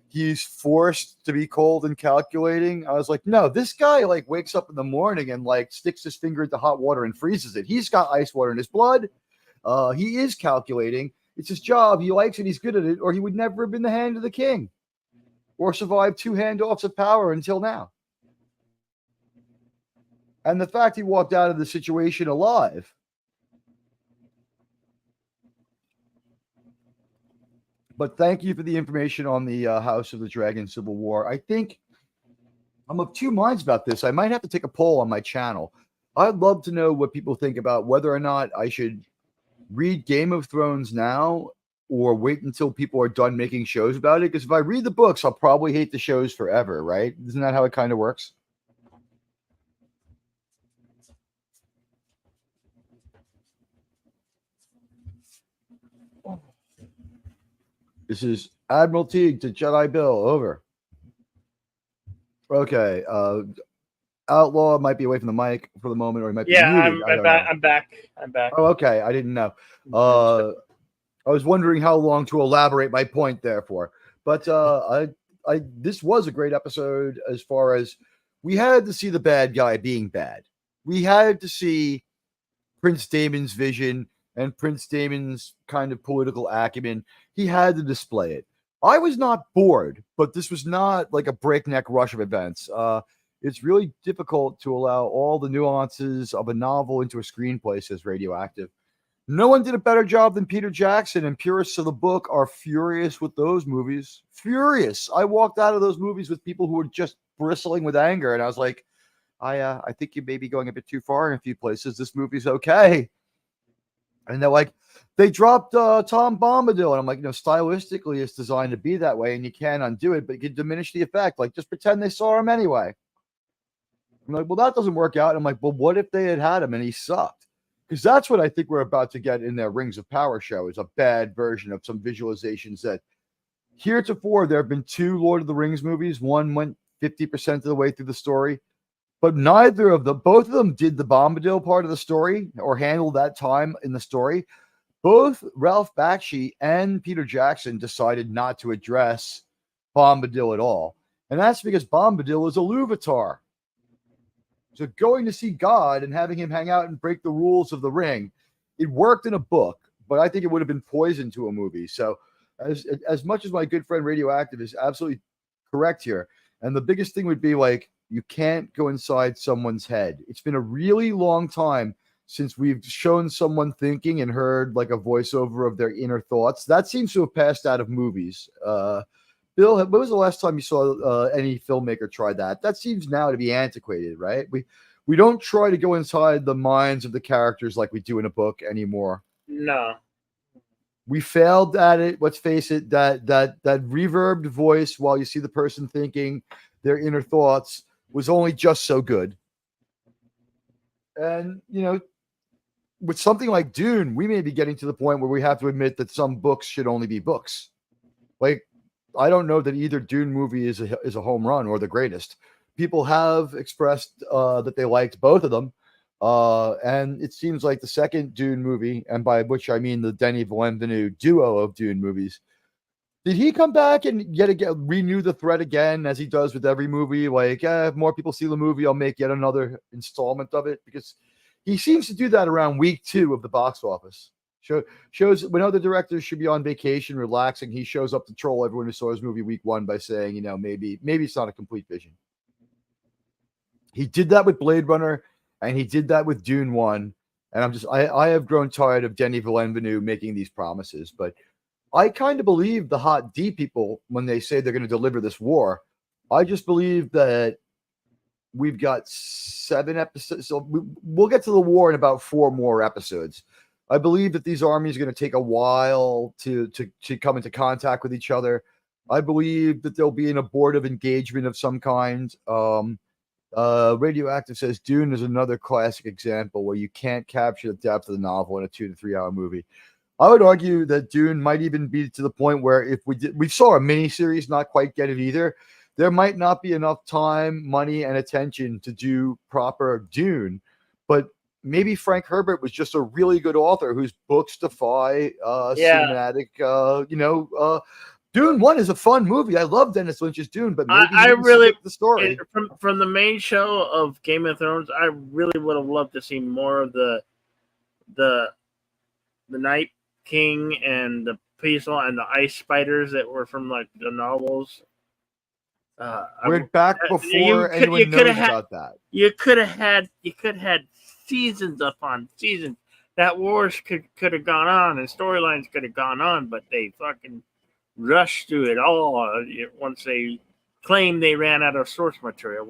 he's forced to be cold and calculating. I was like, no, this guy like wakes up in the morning and like sticks his finger into hot water and freezes it. He's got ice water in his blood. He is calculating. It's his job. He likes it. He's good at it, or he would never have been the hand of the king or survived 2 handoffs of power until now. And the fact he walked out of the situation alive. But thank you for the information on the House of the Dragon Civil War. I think I'm of two minds about this. I might have to take a poll on my channel. I'd love to know what people think about whether or not I should read Game of Thrones now or wait until people are done making shows about it. Because if I read the books, I'll probably hate the shows forever, right? Isn't that how it kind of works? This is Admiral Teague to Jedi Bill. Over. Okay. Outlaw might be away from the mic for the moment, or he might be muted. I'm back. Oh, okay. I didn't know. I was wondering how long to elaborate my point there for. But this was a great episode as far as we had to see the bad guy being bad. We had to see Prince Daemon's vision and Prince Daemon's kind of political acumen. He had to display it. I was not bored, but this was not like a breakneck rush of events. It's really difficult to allow all the nuances of a novel into a screenplay, says Radioactive. No one did a better job than Peter Jackson, and purists of the book are furious with those movies. Furious. I walked out of those movies with people who were just bristling with anger, and I was like, I think you may be going a bit too far in a few places. This movie's okay. And they're like, they dropped Tom Bombadil. And I'm like, stylistically, it's designed to be that way, and you can't undo it, but you can diminish the effect. Like, just pretend they saw him anyway. I'm like, well, that doesn't work out. And I'm like, well, what if they had him and he sucked? Because that's what I think we're about to get in their Rings of Power show, is a bad version of some visualizations that heretofore there have been 2 Lord of the Rings movies. One went 50% of the way through the story, but both of them did the Bombadil part of the story or handled that time in the story. Both Ralph Bakshi and Peter Jackson decided not to address Bombadil at all. And that's because Bombadil is a Luvatar. So going to see God and having him hang out and break the rules of the ring, it worked in a book, but I think it would have been poison to a movie. So as much as my good friend Radioactive is absolutely correct here, and the biggest thing would be like, you can't go inside someone's head. It's been a really long time since we've shown someone thinking and heard like a voiceover of their inner thoughts. That seems to have passed out of movies. Bill, when was the last time you saw any filmmaker try that? That seems now to be antiquated, right? We don't try to go inside the minds of the characters like we do in a book anymore. No. We failed at it. Let's face it, that reverbed voice while you see the person thinking their inner thoughts was only just so good. And, with something like Dune, we may be getting to the point where we have to admit that some books should only be books. Like, I don't know that either Dune movie is a home run or the greatest. People have expressed that they liked both of them. And it seems like the second Dune movie, and by which I mean the Denis Villeneuve duo of Dune movies, did he come back and yet again renew the thread again, as he does with every movie? Like, if more people see the movie, I'll make yet another installment of it. Because he seems to do that around week 2 of the box office. Shows when other directors should be on vacation, relaxing, he shows up to troll everyone who saw his movie week 1 by saying, maybe it's not a complete vision. He did that with Blade Runner, and he did that with Dune 1. And I have grown tired of Denis Villeneuve making these promises. But I kind of believe the Hot D people when they say they're going to deliver this war. I just believe that we've got 7 episodes. So we'll get to the war in about 4 more episodes. I believe that these armies are going to take a while to come into contact with each other. I believe that there'll be an abortive engagement of some kind. Radioactive says Dune is another classic example where you can't capture the depth of the novel in a 2 to 3 hour movie. I would argue that Dune might even be to the point where if we saw a mini series, not quite get it either. there might not be enough time, money, and attention to do proper Dune, but maybe Frank Herbert was just a really good author whose books defy cinematic. Dune 1 is a fun movie. I love Dennis Lynch's Dune, but maybe he didn't script the story. From the main show of Game of Thrones, I really would have loved to see more of the Night King and the Peaceful and the Ice Spiders that were from like the novels. We're back before anyone knows about that. You could have had seasons upon seasons. That wars could have gone on and storylines could have gone on, but they fucking rushed through it all once they claimed they ran out of source material.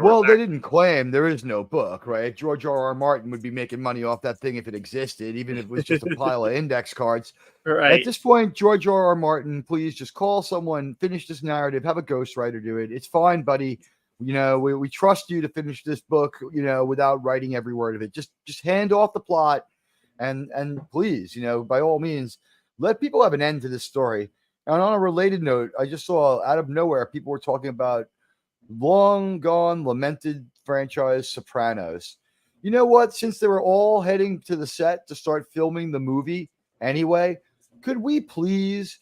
Well, they didn't claim. There is no book, right? George R.R. Martin would be making money off that thing if it existed, even if it was just a pile of index cards. Right. At this point, George R.R. Martin, please just call someone, finish this narrative, have a ghostwriter do it. It's fine, buddy. We trust you to finish this book, without writing every word of it. Just hand off the plot and please, by all means, let people have an end to this story. And on a related note, I just saw out of nowhere, people were talking about long gone, lamented franchise Sopranos. You know what? Since they were all heading to the set to start filming the movie anyway, could we please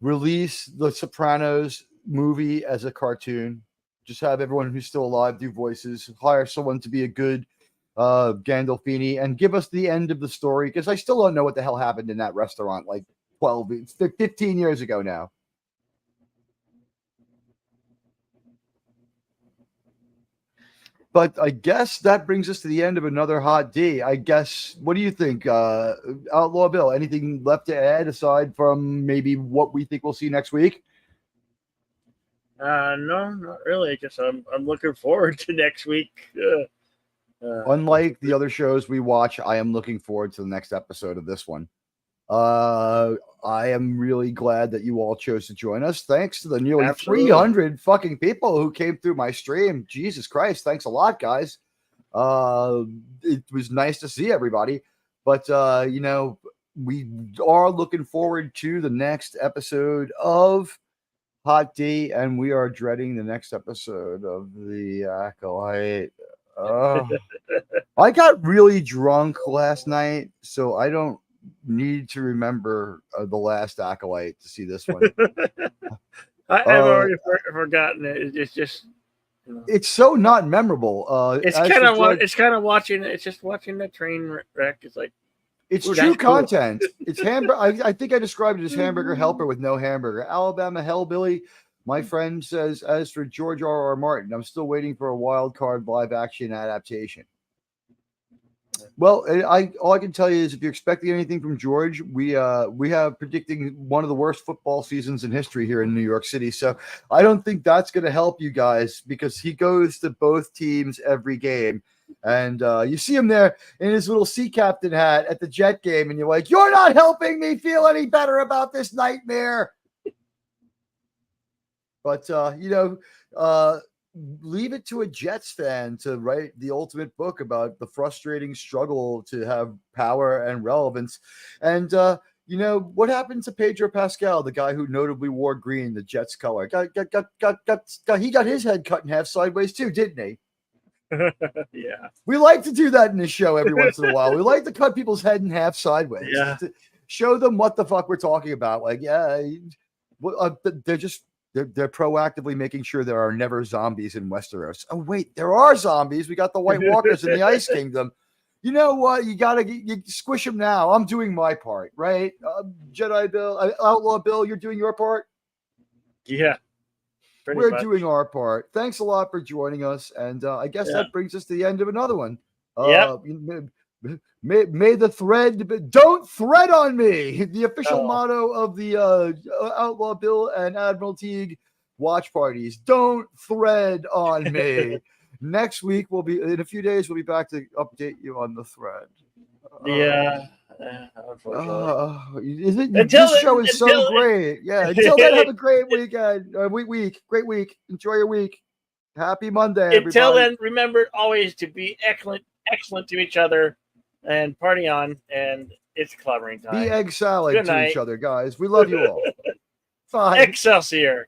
release the Sopranos movie as a cartoon? Just have everyone who's still alive do voices, hire someone to be a good Gandolfini, and give us the end of the story, because I still don't know what the hell happened in that restaurant like 15 years ago now. But I guess that brings us to the end of another Hot D. I guess, what do you think, Outlaw Bill? Anything left to add aside from maybe what we think we'll see next week? No, not really. Just I'm looking forward to next week. Unlike the other shows we watch, I am looking forward to the next episode of this one. I am really glad that you all chose to join us. Thanks to the nearly 300 fucking people who came through my stream. Jesus Christ. Thanks a lot, guys. It was nice to see everybody, but we are looking forward to the next episode of Hot D, and we are dreading the next episode of The Acolyte. I got really drunk last night, so I don't need to remember the last Acolyte to see this one. I've already forgotten it. It's just it's so not memorable. It's kind of watching the train wreck. It's like it's true content. Cool. It's hamburger. I think I described it as hamburger helper with no hamburger. Alabama Hellbilly. My friend says, as for George R.R. Martin, I'm still waiting for a wild card live action adaptation. Well, all I can tell you is if you're expecting anything from George, we have predicting one of the worst football seasons in history here in New York City. So I don't think that's going to help you guys, because he goes to both teams every game. And you see him there in his little sea captain hat at the Jet game, and you're like, you're not helping me feel any better about this nightmare. But, leave it to a Jets fan to write the ultimate book about the frustrating struggle to have power and relevance. And, what happened to Pedro Pascal, the guy who notably wore green, the Jets color? He got his head cut in half sideways too, didn't he? Yeah. We like to do that in this show every once in a while. We like to cut people's head in half sideways. Yeah. To show them what the fuck we're talking about. Like, they're proactively making sure there are never zombies in Westeros. Oh, wait, there are zombies. We got the White Walkers in the Ice Kingdom. You know what? You squish them now. I'm doing my part, right? Jedi Bill, Outlaw Bill, you're doing your part? Yeah. We're doing our part. Thanks a lot for joining us. And I guess that brings us to the end of another one. May the thread don't thread on me. The official motto of the Outlaw Bill and Admiral Teague watch parties. Don't thread on me. Next week in a few days we'll be back to update you on the thread. This show is so great. Yeah. Until then, have a great weekend. Great week. Enjoy your week. Happy Monday, everybody. Until then, remember always to be excellent to each other. And party on, and it's clobbering time. Be egg salad to each other, guys. We love you all. Bye. Excelsior.